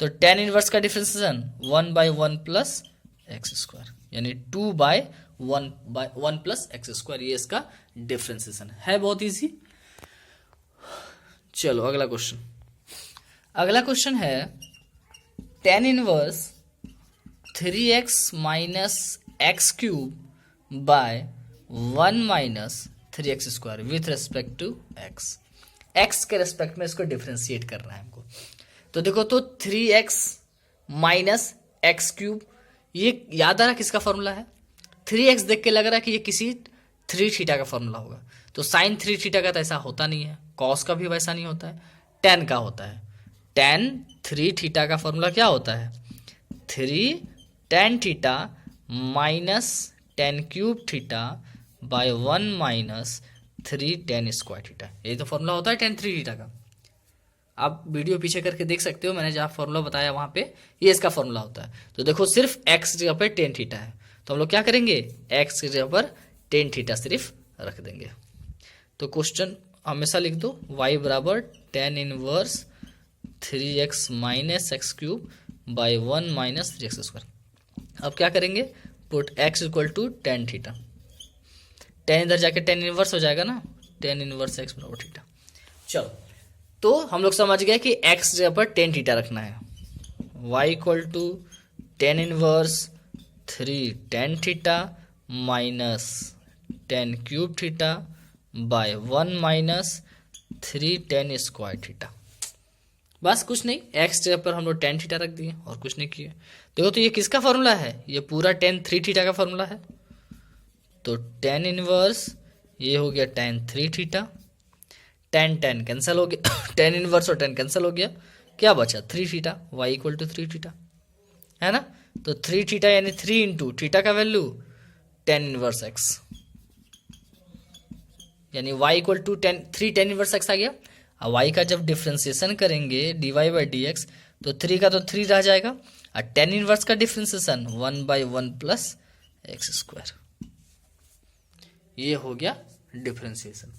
तो tan इनवर्स का differentiation 1 by 1 plus x square, यानी 2 बाई 1 प्लस एक्स स्क्वायर, ये इसका डिफ्रेंशिएशन है। बहुत इजी। चलो अगला क्वेश्चन, अगला क्वेश्चन है tan inverse 3x minus x cube by 1 minus 3x square with respect to x, x के रेस्पेक्ट में इसको डिफ्रेंशिएट करना है हमको। तो देखो तो 3x माइनस एक्स क्यूब, ये याद आ रहा किसका फॉर्मूला है, 3x देख के लग रहा है कि ये किसी 3 थीटा का फॉर्मूला होगा। तो साइन 3 थीटा का तो ऐसा होता नहीं है, कॉस का भी वैसा नहीं होता है, tan का होता है। tan 3 थीटा का फॉर्मूला क्या होता है, 3 tan theta minus tan cube theta by 1 minus 3 tan square theta, यही तो फॉर्मूला होता है tan 3 थीटा का। आप वीडियो पीछे करके देख सकते हो, मैंने जहाँ फॉर्मूला बताया वहाँ पे ये इसका फॉर्मूला होता है। तो देखो सिर्फ x जगह पर tan थीटा है, तो हम लोग क्या करेंगे, x की जगह पर tan थीटा सिर्फ रख देंगे। तो क्वेश्चन हमेशा लिख दो, y बराबर tan inverse 3x minus x cube by 1 minus 3x square. अब क्या करेंगे, put x equal to tan theta, tan इधर जाके tan इनवर्स हो जाएगा ना, tan इनवर्स x बराबर थीटा। चलो तो हम लोग समझ गए कि x जगह पर tan थीटा रखना है, y equal to tan inverse 3 tan theta minus tan cube theta by 1 minus 3 tan square theta. बस कुछ नहीं, x जगह पर हम लोग tan थीटा रख दिए और कुछ नहीं किए। देखो तो ये किसका फॉर्मूला है, ये पूरा tan 3 थीटा का फॉर्मूला है। तो tan इनवर्स ये हो गया tan 3 theta, tan tan cancel हो गया tan इनवर्स और tan कैंसिल हो गया, क्या बचा 3 theta, y equal to 3 theta, है ना। तो 3 थीटा यानी 3 इंटू थीटा का वैल्यू tan इनवर्स x, यानी y equal to 3 tan inverse x आ गया। अब y का जब डिफ्रेंशिएशन करेंगे dy बाई डी एक्स, तो 3 का तो 3 रह जाएगा, और tan इनवर्स का differentiation 1 by 1 plus x square, ये हो गया डिफ्रेंशिएशन।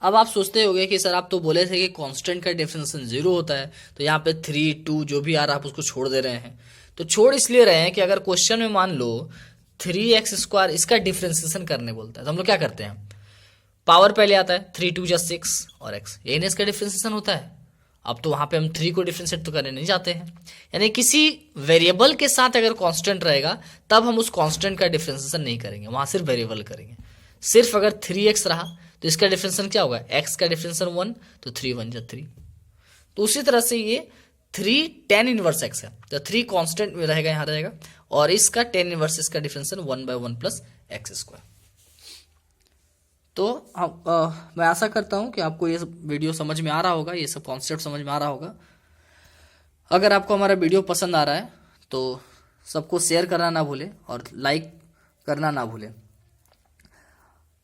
अब आप सोचते होंगे कि सर आप तो बोले थे कि कांस्टेंट का डिफरेंशिएशन 0 होता है, तो यहाँ पे 3 2 जो भी आ रहा है आप उसको छोड़ दे रहे हैं। तो छोड़ इसलिए रहे हैं कि अगर क्वेश्चन में मान लो 3x स्क्वायर इसका डिफरेंशिएशन करने बोलता है, तो हम लोग क्या करते हैं, पावर पहले आता है, 3 2 6 और x, यही ना इसका डिफ्रेंसिएशन होता है। अब तो वहां पे हम 3 को डिफ्रेंशिएट तो करने नहीं जाते हैं, यानी किसी वेरिएबल के साथ अगर कांस्टेंट रहेगा तब हम उस कांस्टेंट का डिफ्रेंशिएशन नहीं करेंगे, वहां सिर्फ वेरिएबल करेंगे। सिर्फ अगर 3x रहा तो इसका डिफ्रेंशिएशन क्या होगा, x का डिफ्रेंशिएशन 1, तो 3 1 जा 3। तो उसी तरह से ये 3 tan इनवर्स x है, तो 3 कांस्टेंट में रहेगा, यहाँ रहेगा, और इसका tan इनवर्स इसका डिफ्रेंशिएशन 1/1 प्लस एक्स स्क्वायर। तो मैं आशा करता हूं कि आपको ये सब वीडियो समझ में आ रहा होगा, ये सब कॉन्सेप्ट समझ में आ रहा होगा। अगर आपको हमारा वीडियो पसंद आ रहा है तो सबको शेयर करना ना भूलें और लाइक करना ना भूलें।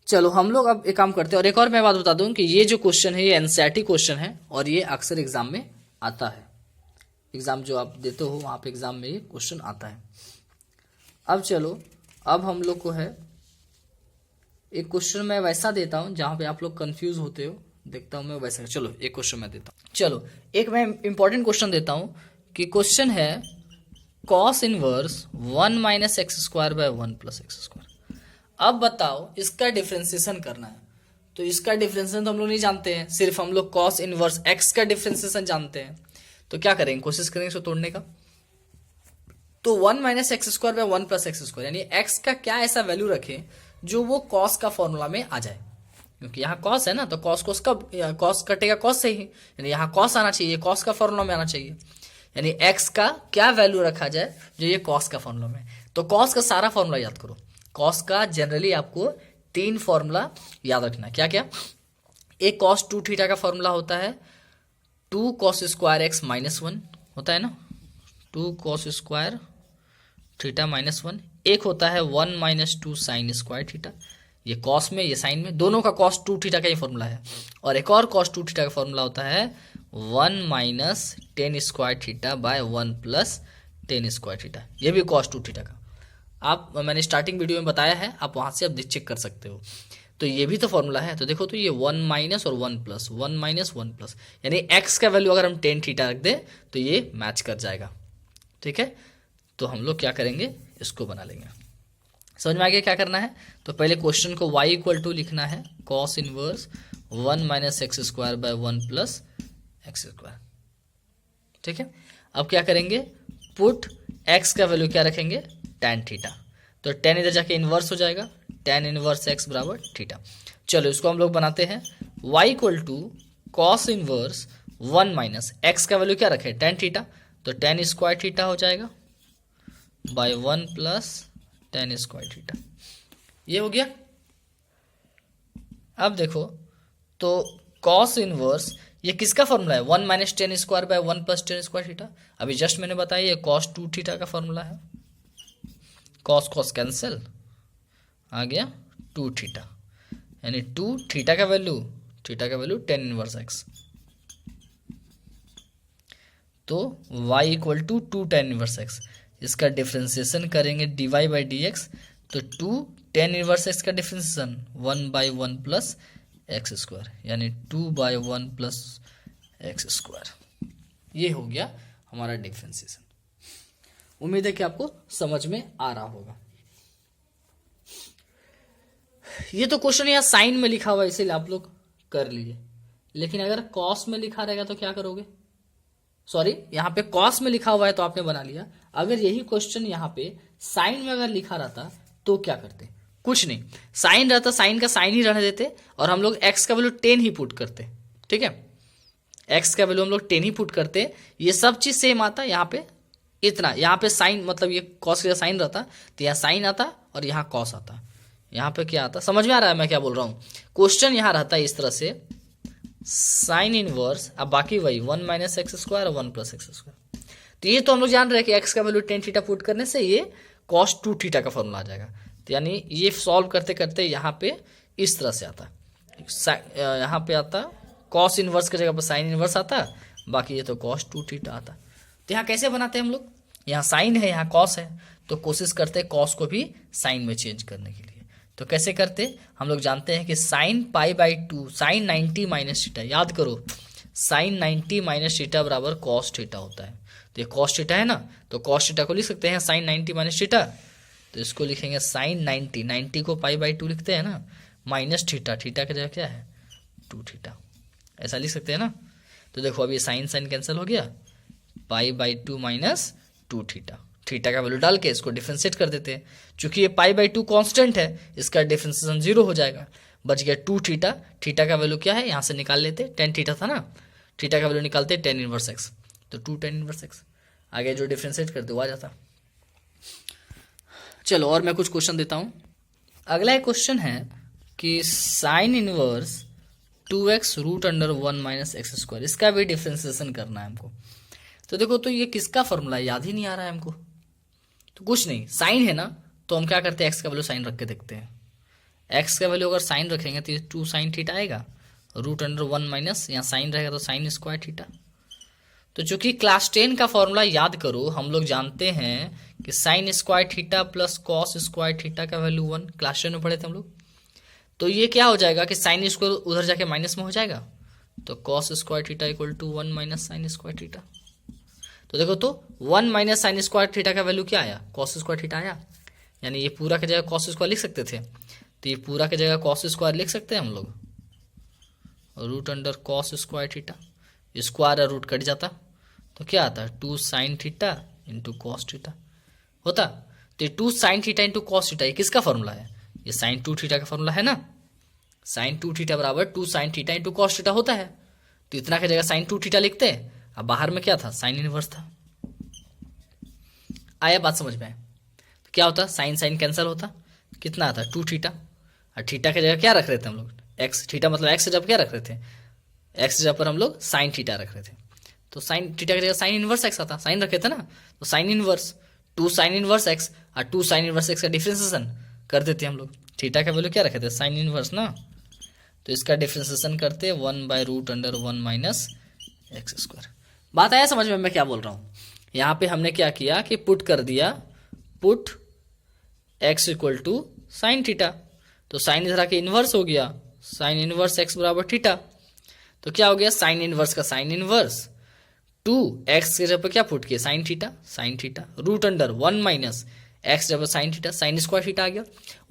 चलो हम लोग अब एक काम करते हैं, और एक और मैं बात बता दूं कि ये जो क्वेश्चन है ये एनसीईआरटी क्वेश्चन है और ये अक्सर एग्जाम में आता है। एग्जाम जो आप देते हो वहाँ पे एग्जाम में ये क्वेश्चन आता है। अब चलो, अब हम लोग को है एक क्वेश्चन मैं वैसा देता हूँ जहाँ पे आप लोग कंफ्यूज होते हो, देखता हूँ मैं वैसा। चलो एक क्वेश्चन मैं देता हूँ, चलो एक मैं इंपॉर्टेंट क्वेश्चन देता हूँ कि क्वेश्चन है cos inverse 1 minus x square by 1 plus x square. अब बताओ इसका डिफ्रेंसिएशन करना है, तो इसका डिफ्रेंसिएशन तो हम लोग नहीं जानते हैं, सिर्फ हम लोग कॉस इनवर्स एक्स का डिफ्रेंसिएशन जानते हैं। तो क्या करेंगे, कोशिश करेंगे इसको तोड़ने का। तो 1 minus x square by 1 plus x square, यानी एक्स का क्या ऐसा वैल्यू रखें जो वो कॉस का फॉर्मूला में आ जाए, क्योंकि यहाँ कॉस है ना, तो कॉस कॉस कटेगा कॉस से ही, यानी यहाँ कॉस आना चाहिए, कॉस का फॉर्मूला में आना चाहिए। यानी एक्स का क्या वैल्यू रखा जाए जो ये कॉस का फॉर्मूला में। तो कॉस का सारा फॉर्मूला याद करो। कॉस का जनरली आपको 3 फॉर्मूला याद रखना है। क्या क्या, एक कॉस 2 थीटा का फॉर्मूला होता है 2 कॉस स्क्वायर एक्स माइनस 1 होता है ना, 2 कॉस स्क्वायर थीटा माइनस 1। एक होता है 1 माइनस 2 साइन स्क्वायर थीटा, ये कॉस में ये साइन में, दोनों का कॉस 2 थीटा का ही फॉर्मूला है। और एक और कॉस 2 थीटा का फॉर्मूला होता है 1 minus tan square theta by 1 plus tan square theta, ये भी कॉस 2 थीटा का। आप मैंने स्टार्टिंग वीडियो में बताया है, आप वहां से आप चेक कर सकते हो। तो ये भी तो फॉर्मूला है। तो देखो, तो ये 1 माइनस और 1 प्लस, 1 माइनस 1 प्लस, यानी एक्स का वैल्यू अगर हम टेन थीटा रख दे तो ये मैच कर जाएगा। ठीक है, तो हम लोग क्या करेंगे, इसको बना लेंगे। समझ में आ गया क्या करना है। तो पहले क्वेश्चन को y इक्वल टू लिखना है cos inverse 1 minus x square by 1 plus x square. ठीक है, अब क्या करेंगे, पुट x का वैल्यू क्या रखेंगे, tan थीटा। तो tan इधर जाके इनवर्स हो जाएगा, tan इनवर्स x बराबर थीटा। चलो इसको हम लोग बनाते हैं, y equal to cos inverse 1 minus x का वैल्यू क्या रखे, tan थीटा, तो tan स्क्वायर थीटा हो जाएगा by 1 plus tan square theta. ये हो गया। अब देखो, तो कॉस इनवर्स ये किसका फॉर्मूला है, 1 minus tan square by 1 plus tan square theta. अभी जस्ट मैंने बताया ये कॉस 2 थीटा का फॉर्मूला है। कॉस कॉस कैंसिल, आ गया 2 थीटा, यानी 2 थीटा का वैल्यू टेन इनवर्स एक्स। तो y equal to 2 tan inverse x, इसका डिफ्रेंसिएशन करेंगे dy बाई डी एक्स। तो 2 टेन इनवर्स एक्स का differentiation 1 by 1 plus x square, यानी 2 बाई 1 प्लस एक्स स्क्वायर। ये हो गया हमारा डिफ्रेंसिएशन। उम्मीद है कि आपको समझ में आ रहा होगा। ये तो क्वेश्चन यहाँ साइन में लिखा हुआ है इसीलिए आप लोग कर लीजिए, लेकिन अगर कॉस में लिखा रहेगा तो क्या करोगे, सॉरी यहाँ पे कॉस में लिखा हुआ है तो आपने बना लिया। अगर यही क्वेश्चन यहाँ पे साइन में अगर लिखा रहता तो क्या करते, कुछ नहीं, साइन रहता, साइन का साइन ही रहने देते और हम लोग एक्स का वैल्यू 10 ही पुट करते। ठीक है, एक्स का वैल्यू हम लोग 10 ही पुट करते, ये सब चीज सेम आता। यहाँ पे इतना, यहाँ पे साइन मतलब ये कॉस का साइन रहता तो यहाँ साइन आता और यहाँ कॉस आता, यहाँ पे क्या आता, समझ में आ रहा है मैं क्या बोल रहा हूँ। क्वेश्चन यहाँ रहता है इस तरह से साइन इनवर्स, अब बाकी वही 1 माइनस एक्स स्क्वायर और 1 प्लस एक्स स्क्वायर। तो ये तो हम लोग जान रहे हैं कि एक्स का वैल्यू टेन थीटा पुट करने से ये कॉस 2 थीटा का फॉर्मूला आ जाएगा। तो यानी ये सॉल्व करते करते यहाँ पे इस तरह से आता, यहाँ पे आता कॉस इनवर्स की जगह पर साइन इनवर्स आता, बाकी ये तो कॉस 2 थीटा आता। तो यहाँ कैसे बनाते हैं हम लोग, यहाँ साइन है यहाँ कॉस है, तो कोशिश करते हैं कॉस को भी साइन में चेंज करने के लिए। तो कैसे करते, हम लोग जानते हैं कि sine pi by 2 sine 90 minus theta, याद करो साइन 90 माइनस थीटा बराबर कॉस थीटा होता है। तो ये कॉस थीटा है ना, तो कॉस थीटा को लिख सकते हैं साइन 90 माइनस थीटा, तो इसको लिखेंगे साइन 90 को पाई बाई 2 लिखते हैं ना, माइनस थीटा, थीटा की जगह क्या है 2 थीटा, ऐसा लिख सकते हैं ना। तो देखो अब ये साइन साइन कैंसिल हो गया, π/2 माइनस 2 थीटा, थीटा का वैल्यू डाल के इसको डिफरेंशिएट कर देते हैं। चूंकि ये π/2 कांस्टेंट है, इसका डिफरेंशिएशन 0 हो जाएगा, बच गया 2 थीटा। थीटा का वैल्यू क्या है यहाँ से निकाल लेते, tan थीटा था ना, थीटा का वैल्यू निकालते tan इनवर्स एक्स, तो 2 tan इनवर्स एक्स, आगे जो डिफरेंशिएट करते वो आ जाता। चलो और मैं कुछ क्वेश्चन देता हूँ। अगला एक क्वेश्चन है कि sign inverse 2x √1 minus x square, इसका भी डिफरेंशिएशन करना है हमको। तो देखो, तो ये किसका फॉर्मूला याद ही नहीं आ रहा है हमको। तो कुछ नहीं, साइन है ना, तो हम क्या करते हैं एक्स का वैल्यू साइन रख के देखते हैं। एक्स का वैल्यू अगर साइन रखेंगे तो ये 2 sin थीटा आएगा, √1 माइनस यहाँ साइन रहेगा तो साइन स्क्वायर थीटा। तो चूंकि क्लास 10 का फॉर्मूला याद करो, हम लोग जानते हैं कि sign square theta plus cos square theta का वैल्यू 1, क्लास 10 में पढ़े थे हम लोग। तो ये क्या हो जाएगा कि साइन स्क्वायर उधर जाके माइनस में हो जाएगा, तो cos square theta equal to 1 minus sine square theta. तो देखो, तो 1 माइनस साइन स्क्वायर थीटा का वैल्यू क्या आया, कॉस स्क्वायर थीटा आया, यानी ये पूरा की जगह कॉस स्क्वायर लिख सकते थे, तो ये पूरा की जगह कॉस स्क्वायर लिख सकते हैं हम लोग, √कॉस स्क्वायर थीटा, स्क्वायर और रूट कट जाता, तो क्या आता है 2 sin theta into cos theta होता। तो 2 sin theta into cos theta ये किसका फॉर्मूला है, ये sin 2 थीटा का फॉर्मूला है ना। sin 2 थीटा बराबर 2 sin theta into cos theta होता है, तो इतना की जगह sin 2 थीटा लिखते हैं। अब बाहर में क्या था, साइन इनवर्स था। आया बात समझ में, तो क्या होता, साइन साइन कैंसिल होता, कितना आता 2 थीटा, और थीटा की जगह क्या रख रहे थे हम लोग, एक्स, थीटा मतलब एक्स जब क्या रख रहे थे, एक्स जब पर हम लोग साइन थीटा रख रहे थे, तो साइन थीटा की जगह साइन इनवर्स एक्स आता, साइन रखे थे ना, तो sine inverse 2 sin inverse x और 2 sin इनवर्स एक्स का डिफरेंशिएशन कर देते हम लोग। थीटा का वैल्यू क्या रखे थे, साइन इनवर्स ना, तो इसका डिफरेंशिएशन करते 1/√1 माइनस एक्स स्क्वायर। बात आया समझ में मैं क्या बोल रहा हूँ। यहाँ पे हमने क्या किया कि पुट कर दिया, put x equal to sine theta, तो साइन इधर आके इनवर्स हो गया, साइन इनवर्स x बराबर थीटा, तो क्या हो गया साइन इनवर्स का साइन इनवर्स 2x के जगह पर क्या पुट किया sine theta, sine theta √1 minus x जब sine theta, sine square theta आ गया,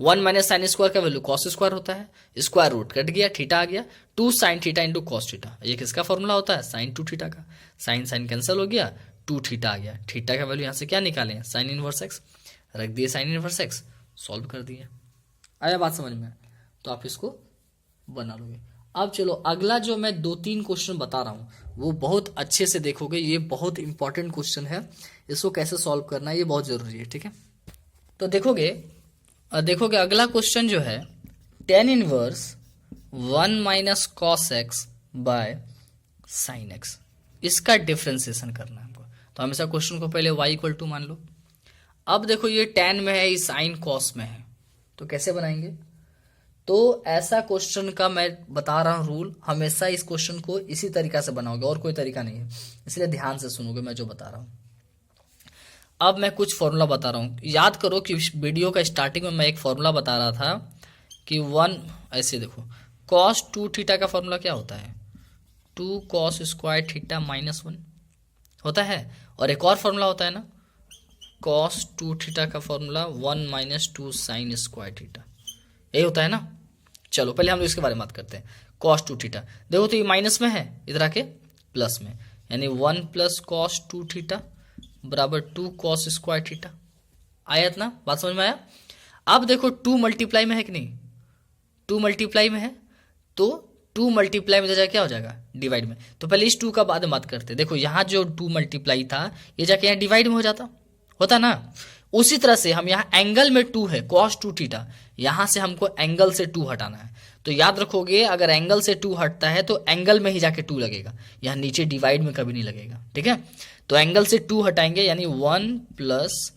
1 माइनस साइन स्क्वायर का वैल्यू कॉस स्क्वायर होता है, स्क्वायर रूट कट गया, थीटा आ गया, 2 sin theta into cos theta, ये किसका फॉर्मूला होता है साइन 2 थीटा का, साइन साइन कैंसिल हो गया, 2 थीटा आ गया, थीटा का वैल्यू यहाँ से क्या निकालें साइन इनवर्स एक्स, रख दिए साइन इनवर्स एक्स, सॉल्व कर दिए। आया बात समझ में, तो आप इसको बना लोगे। अब चलो अगला जो मैं 2-3 क्वेश्चन बता रहा हूँ वो बहुत अच्छे से देखोगे, ये बहुत इंपॉर्टेंट क्वेश्चन है, इसको कैसे सॉल्व करना है ये बहुत जरूरी है, ठीक है। तो देखोगे अगला क्वेश्चन जो है tan inverse 1 minus cos x by sine x, इसका डिफरेंशिएशन करना है हमको। तो हमेशा क्वेश्चन को पहले y इक्वल टू मान लो। अब देखो ये tan में है, ये साइन कॉस में है, तो कैसे बनाएंगे। तो ऐसा क्वेश्चन का मैं बता रहा हूँ रूल, हमेशा इस क्वेश्चन को इसी तरीका से बनाओगे और कोई तरीका नहीं है, इसलिए ध्यान से सुनोगे मैं जो बता रहा हूँ। अब मैं कुछ फॉर्मूला बता रहा हूँ, याद करो कि वीडियो का स्टार्टिंग में मैं एक फॉर्मूला बता रहा था कि 1 ऐसे देखो cos 2 थीटा का फॉर्मूला क्या होता है 2 cos स्क्वायर थीटा माइनस 1 होता है, और एक और फॉर्मूला होता है ना cos 2 थीटा का formula 1 minus 2 sine square theta, यही होता है ना। चलो पहले हम लोग इसके बारे में बात करते हैं। cos 2 थीटा देखो तो ये माइनस में है, इधर आके प्लस में, यानी 1 प्लस cos 2 थीटा बराबर 2 cos स्क्वायर थीटा। आया इतना, बात समझ में आया। अब देखो 2 मल्टीप्लाई में है कि नहीं, 2 मल्टीप्लाई में है, तो 2 मल्टीप्लाई में जाए क्या हो जाएगा डिवाइड में। तो पहले इस 2 का बाद में बात करते हैं। देखो यहाँ जो 2 मल्टीप्लाई था ये जाके यहाँ डिवाइड में हो जाता, होता ना। उसी तरह से हम यहाँ एंगल में 2 है cos 2 थीटा, यहाँ से हमको एंगल से 2 हटाना है। तो याद रखोगे अगर एंगल से 2 हटता है तो एंगल में ही जाके 2 लगेगा, यहाँ नीचे डिवाइड में कभी नहीं लगेगा, ठीक है। तो एंगल से 2 हटाएंगे यानी 1 प्लस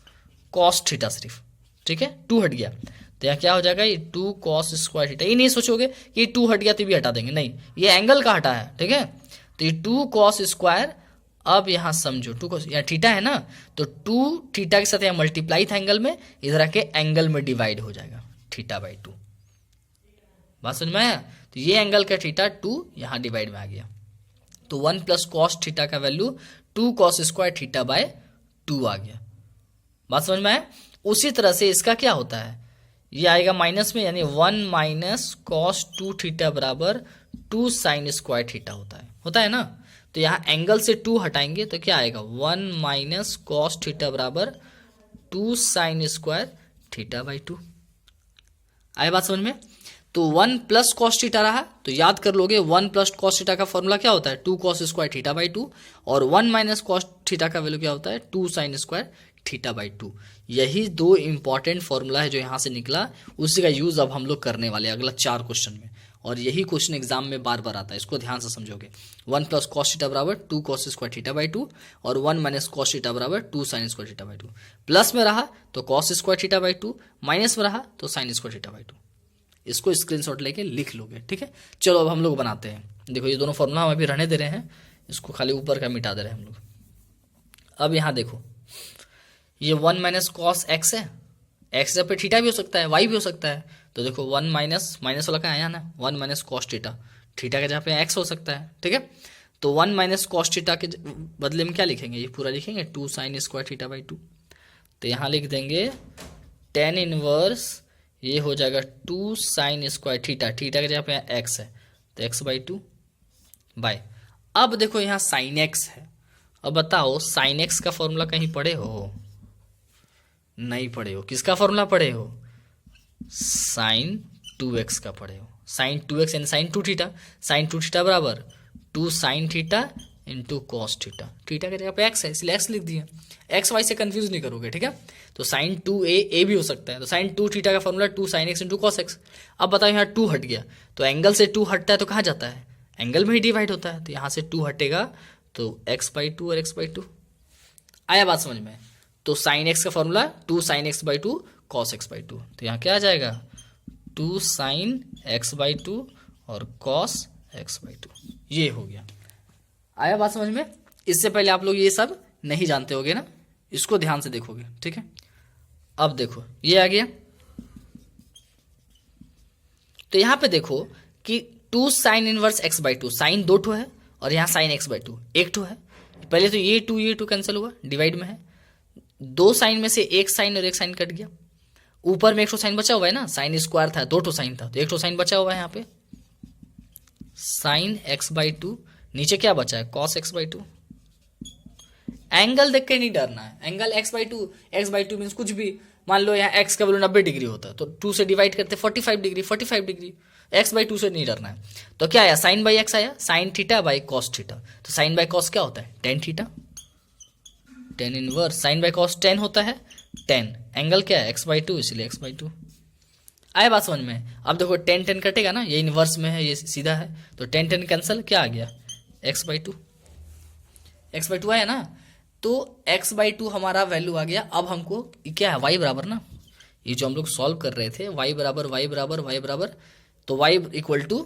कॉस थीटा सिर्फ, ठीक है 2 हट गया, तो यहाँ क्या हो जाएगा ये 2 cos स्क्वायर थीटा। ये नहीं सोचोगे कि 2 हट गया तो भी हटा देंगे, नहीं, ये एंगल का हटा है, ठीक है। तो ये 2 cos स्क्वायर, अब यहाँ समझो 2 cos, यहाँ थीटा है ना, तो 2 थीटा के साथ यहाँ मल्टीप्लाई था एंगल में, इधर आके एंगल में डिवाइड हो जाएगा θ/2। बात समझ में आया। तो ये एंगल का थीटा 2 यहाँ डिवाइड में आ गया, तो 1 प्लस कॉस थीटा का वैल्यू 2 cos स्क्वायर θ/2 आ गया। बात समझ में आया। उसी तरह से इसका क्या होता है, ये आएगा माइनस में, यानी 1 माइनस कॉस 2 थीटा बराबर 2 साइन स्क्वायर थीटा होता है ना। तो यहाँ एंगल से 2 हटाएंगे तो क्या आएगा, 1 माइनस कॉस थीटा बराबर 2 साइन स्क्वायर थीटा बाई 2। आए बात समझ में। तो 1 प्लस कॉस थीटा रहा तो याद कर लोगे 1 प्लस कॉस थीटा का फॉर्मूला क्या होता है, 2 कॉस स्क्वायर थीटा बाई 2, और 1 माइनस कॉस थीटा का वैल्यू क्या होता है, 2 साइन स्क्वायर थीटा बाई 2। यही दो इंपॉर्टेंट फॉर्मूला है जो यहाँ से निकला, उसी का यूज अब हम लोग करने वाले हैं अगला 4 क्वेश्चन में। और यही क्वेश्चन एग्जाम में बार बार आता है, इसको ध्यान से समझोगे। 1 प्लस कॉस थीटा बराबर 2 कॉस स्क्वायर थीटा बाई 2, और 1 माइनस कॉस थीटा बराबर 2 sine square theta by 2। Plus में रहा तो cos square theta by 2, minus में रहा तो साइन स्क्वायर थीटा बाई 2। इसको स्क्रीनशॉट लेके लिख लोगे, ठीक है। चलो अब हम लोग बनाते हैं। देखो ये दोनों फॉर्मूला हम अभी रहने दे रहे हैं, इसको खाली ऊपर का मिटा दे रहे हैं हम लोग। अब यहाँ देखो ये 1 माइनस कॉस एक्स है, एक्स जब पे थीटा भी हो सकता है, वाई भी हो सकता है। तो देखो 1 माइनस माइनस वाला का आया ना, 1 माइनस कॉस थीटा, थीटा के जहाँ पे एक्स हो सकता है, ठीक है। तो 1 माइनस कॉस थीटा के बदले में क्या लिखेंगे, ये पूरा लिखेंगे 2 साइन स्क्वायर थीटा बाई 2। तो यहाँ लिख देंगे tan इनवर्स, ये हो जाएगा 2 साइन स्क्वायर थीटा, थीटा के जहाँ पे एक्स है तो एक्स बाई 2 बाय। अब देखो यहाँ साइन एक्स है। अब बताओ साइन एक्स का फॉर्मूला कहीं पढ़े हो, नहीं पढ़े हो। किसका फॉर्मूला पढ़े हो, साइन 2x का पढ़े हो। साइन 2x यानी साइन 2 थीटा, साइन 2 थीटा बराबर 2 sine theta into cos theta, theta के जगह पे एक्स है इसलिए एक्स लिख दिया। एक्स वाई से कंफ्यूज नहीं करोगे, ठीक है। तो साइन 2a भी हो सकता है, तो साइन 2 थीटा का formula 2 sine x into cos x. अब बताओ यहाँ 2 हट गया तो एंगल से 2 हटता है तो कहाँ जाता है, एंगल में ही डिवाइड होता है। तो यहाँ से 2 हटेगा तो एक्स बाई 2 और एक्स बाई 2। आया बात समझ में। तो साइन एक्स का formula 2 sign x by 2 cos x by 2। तो यहाँ क्या आ जाएगा 2 साइन एक्स बाई 2 और कॉस एक्स बाई 2। ये हो गया। आया बात समझ में। इससे पहले आप लोग ये सब नहीं जानते होगे ना, इसको ध्यान से देखोगे, ठीक है। अब देखो ये आ गया। तो यहां पे देखो कि 2 sine inverse x by 2, sine 2 ठो है और यहाँ साइन एक्स बाई 2 1 ठो है। पहले तो ये 2 कैंसिल हुआ, डिवाइड में है। 2 साइन में से एक साइन और एक साइन कट गया। ऊपर में 1 ठो साइन बचा हुआ है ना, साइन स्क्वायर था 2 ठो साइन था तो 1 ठो साइन बचा हुआ है यहाँ पे, साइन एक्स बाई 2। नीचे क्या बचा है, कॉस एक्स बाई 2। एंगल देख के नहीं डरना है, एंगल एक्स बाई 2 मीन्स कुछ भी। मान लो यहाँ एक्स का वैल्यू 90 डिग्री होता है तो 2 से डिवाइड करते 45 डिग्री, एक्स बाई 2 से नहीं डरना है। तो क्या आया, साइन बाई एक्स आया, sine theta by cos theta. तो साइन बाई कॉस क्या होता है, tan theta, tan inverse. Sine by cos 10 होता है 10, एंगल क्या है एक्स बाई 2 इसलिए एक्स बाई 2। आया बात समझ में। अब देखो 10 कटेगा ना, ये इनवर्स में है ये सीधा है तो 10 कैंसिल, क्या आ गया एक्स बाई 2 आया ना। तो x बाई 2 हमारा वैल्यू आ गया। अब हमको क्या है, y बराबर ना, ये जो हम लोग सॉल्व कर रहे थे y बराबर, तो y इक्वल टू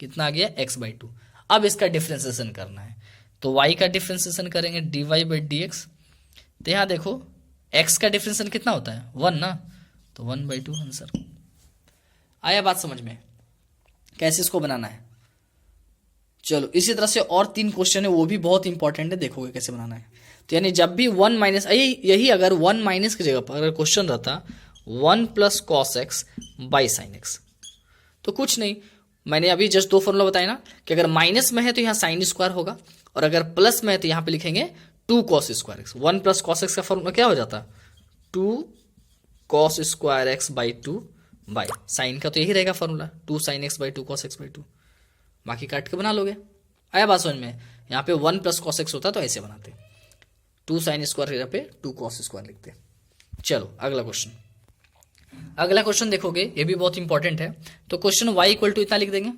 कितना आ गया x बाई 2। अब इसका डिफ्रेंसिएशन करना है तो y का डिफ्रेंसिएशन करेंगे dy बाई डी एक्स। तो यहाँ देखो x का डिफ्रेंसिएशन कितना होता है 1 ना, तो 1 बाई 2 आंसर। आया बात समझ में, कैसे इसको बनाना है। चलो इसी तरह से और 3 क्वेश्चन है, वो भी बहुत इंपॉर्टेंट है, देखोगे कैसे बनाना है। तो यानी जब भी 1 माइनस, यही अगर 1 माइनस की जगह पर अगर क्वेश्चन रहता 1 plus cos x by sine x, तो कुछ नहीं, मैंने अभी जस्ट 2 फॉर्मूला बताया ना कि अगर माइनस में है तो यहाँ साइन स्क्वायर होगा और अगर प्लस में है तो यहाँ पे लिखेंगे 2 cos square x. 1 plus cos x का फॉर्मूला क्या हो जाता 2 cos square x by 2 by sign का तो यही रहेगा formula 2 sign x by 2 cos x by 2। बाकी काट के बना लोगे। आया बात समझ में। यहाँ पे 1 प्लस कॉस एक्स होता तो ऐसे बनाते, 2 साइन स्क्वायर जगह पे 2 कॉस स्क्वायर लिखते। चलो अगला क्वेश्चन देखोगे, ये भी बहुत इंपॉर्टेंट है। तो क्वेश्चन y इक्वल टू इतना लिख देंगे।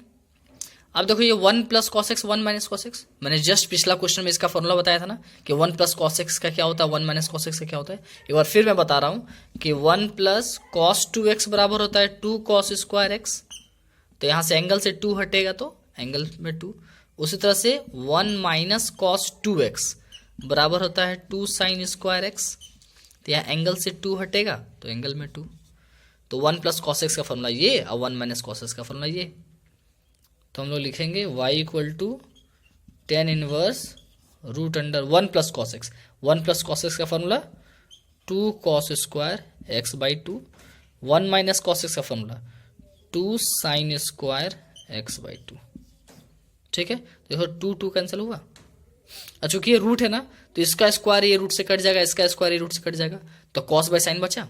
अब देखो ये 1 plus cos x 1 minus cos x, मैंने जस्ट पिछला क्वेश्चन में इसका फॉर्मूला बताया था ना कि 1 प्लस कॉस एक्स का क्या होता है, 1 माइनस कॉस एक्स का क्या होता है। एक बार फिर मैं बता रहा हूं कि 1 प्लस कॉस 2x बराबर होता है 2 कॉस स्क्वायर एक्स। तो यहां से एंगल से 2 हटेगा तो एंगल में 2। उसी तरह से 1 माइनस कॉस 2x बराबर होता है 2 साइन स्क्वायर एक्स। तो यहाँ एंगल से 2 हटेगा तो एंगल में 2। तो 1 प्लस कॉस एक्स का फॉर्मूला ये और 1 माइनस कॉस एक्स का फॉर्मूला ये। तो हम लोग लिखेंगे y equal to tan inverse root under 1 plus cos x. 1 plus cos x का formula 2 cos square x by 2। 1 minus cos x का formula 2 sine square x by 2। ठीक है, देखो 2 2 कैंसिल हुआ। और चूंकि ये रूट है ना, तो इसका स्क्वायर ये रूट से कट जाएगा, इसका स्क्वायर ये रूट से कट जाएगा, तो कॉस बाय साइन बचा।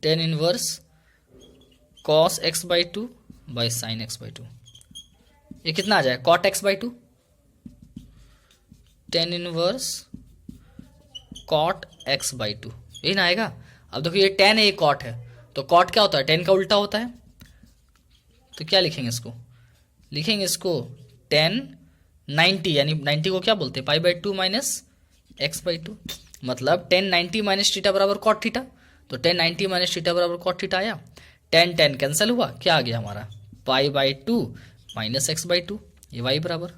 Tan inverse cos x by 2 by sine x by 2, ये कितना आ जाएगा cot x by 2। Tan inverse cot x by 2, यही ना आएगा। अब देखो ये टेन है, ये कॉट है, तो कॉट क्या होता है, टेन का उल्टा होता है। तो क्या लिखेंगे इसको, लिखेंगे इसको टेन 90, यानी 90 को क्या बोलते हैं, पाई बाई 2 माइनस एक्स बाई 2। मतलब टेन 90 माइनस थीटा बराबर कॉट थीटा, तो टेन 90 माइनस थीटा बराबर कॉट थीटा आया। टेन टेन कैंसिल हुआ, क्या आ गया हमारा पाई बाई 2 माइनस एक्स बाई 2, ये वाई बराबर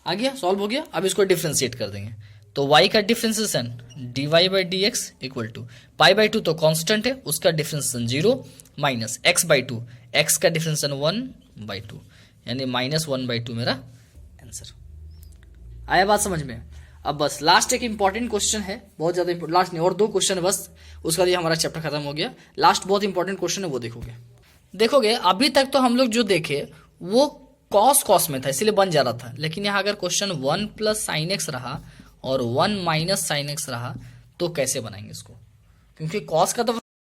आ गया, सॉल्व हो गया। अब इसको डिफ्रेंशिएट कर देंगे, तो y का differentiation dy by d x equal to pi by 2 तो कांस्टेंट है, उसका differentiation 0 minus x by 2, x का डिफ्रेंसिएशन 1 बाई 2, यानी माइनस 1 बाई 2 मेरा आंसर। आया बात समझ में। अब बस लास्ट एक इंपॉर्टेंट क्वेश्चन है, बहुत ज्यादा लास्ट नहीं, और 2 क्वेश्चन है बस, उसका लिए हमारा चैप्टर खत्म हो गया। लास्ट बहुत इंपॉर्टेंट क्वेश्चन है, वो देखोगे अभी तक तो हम लोग जो देखे वो कॉस कॉस में था, इसलिए बन जा रहा था। लेकिन यहाँ अगर क्वेश्चन 1 प्लस साइन एक्स रहा और 1 माइनस साइन एक्स रहा, तो कैसे बनाएंगे इसको, क्योंकि कॉस का तो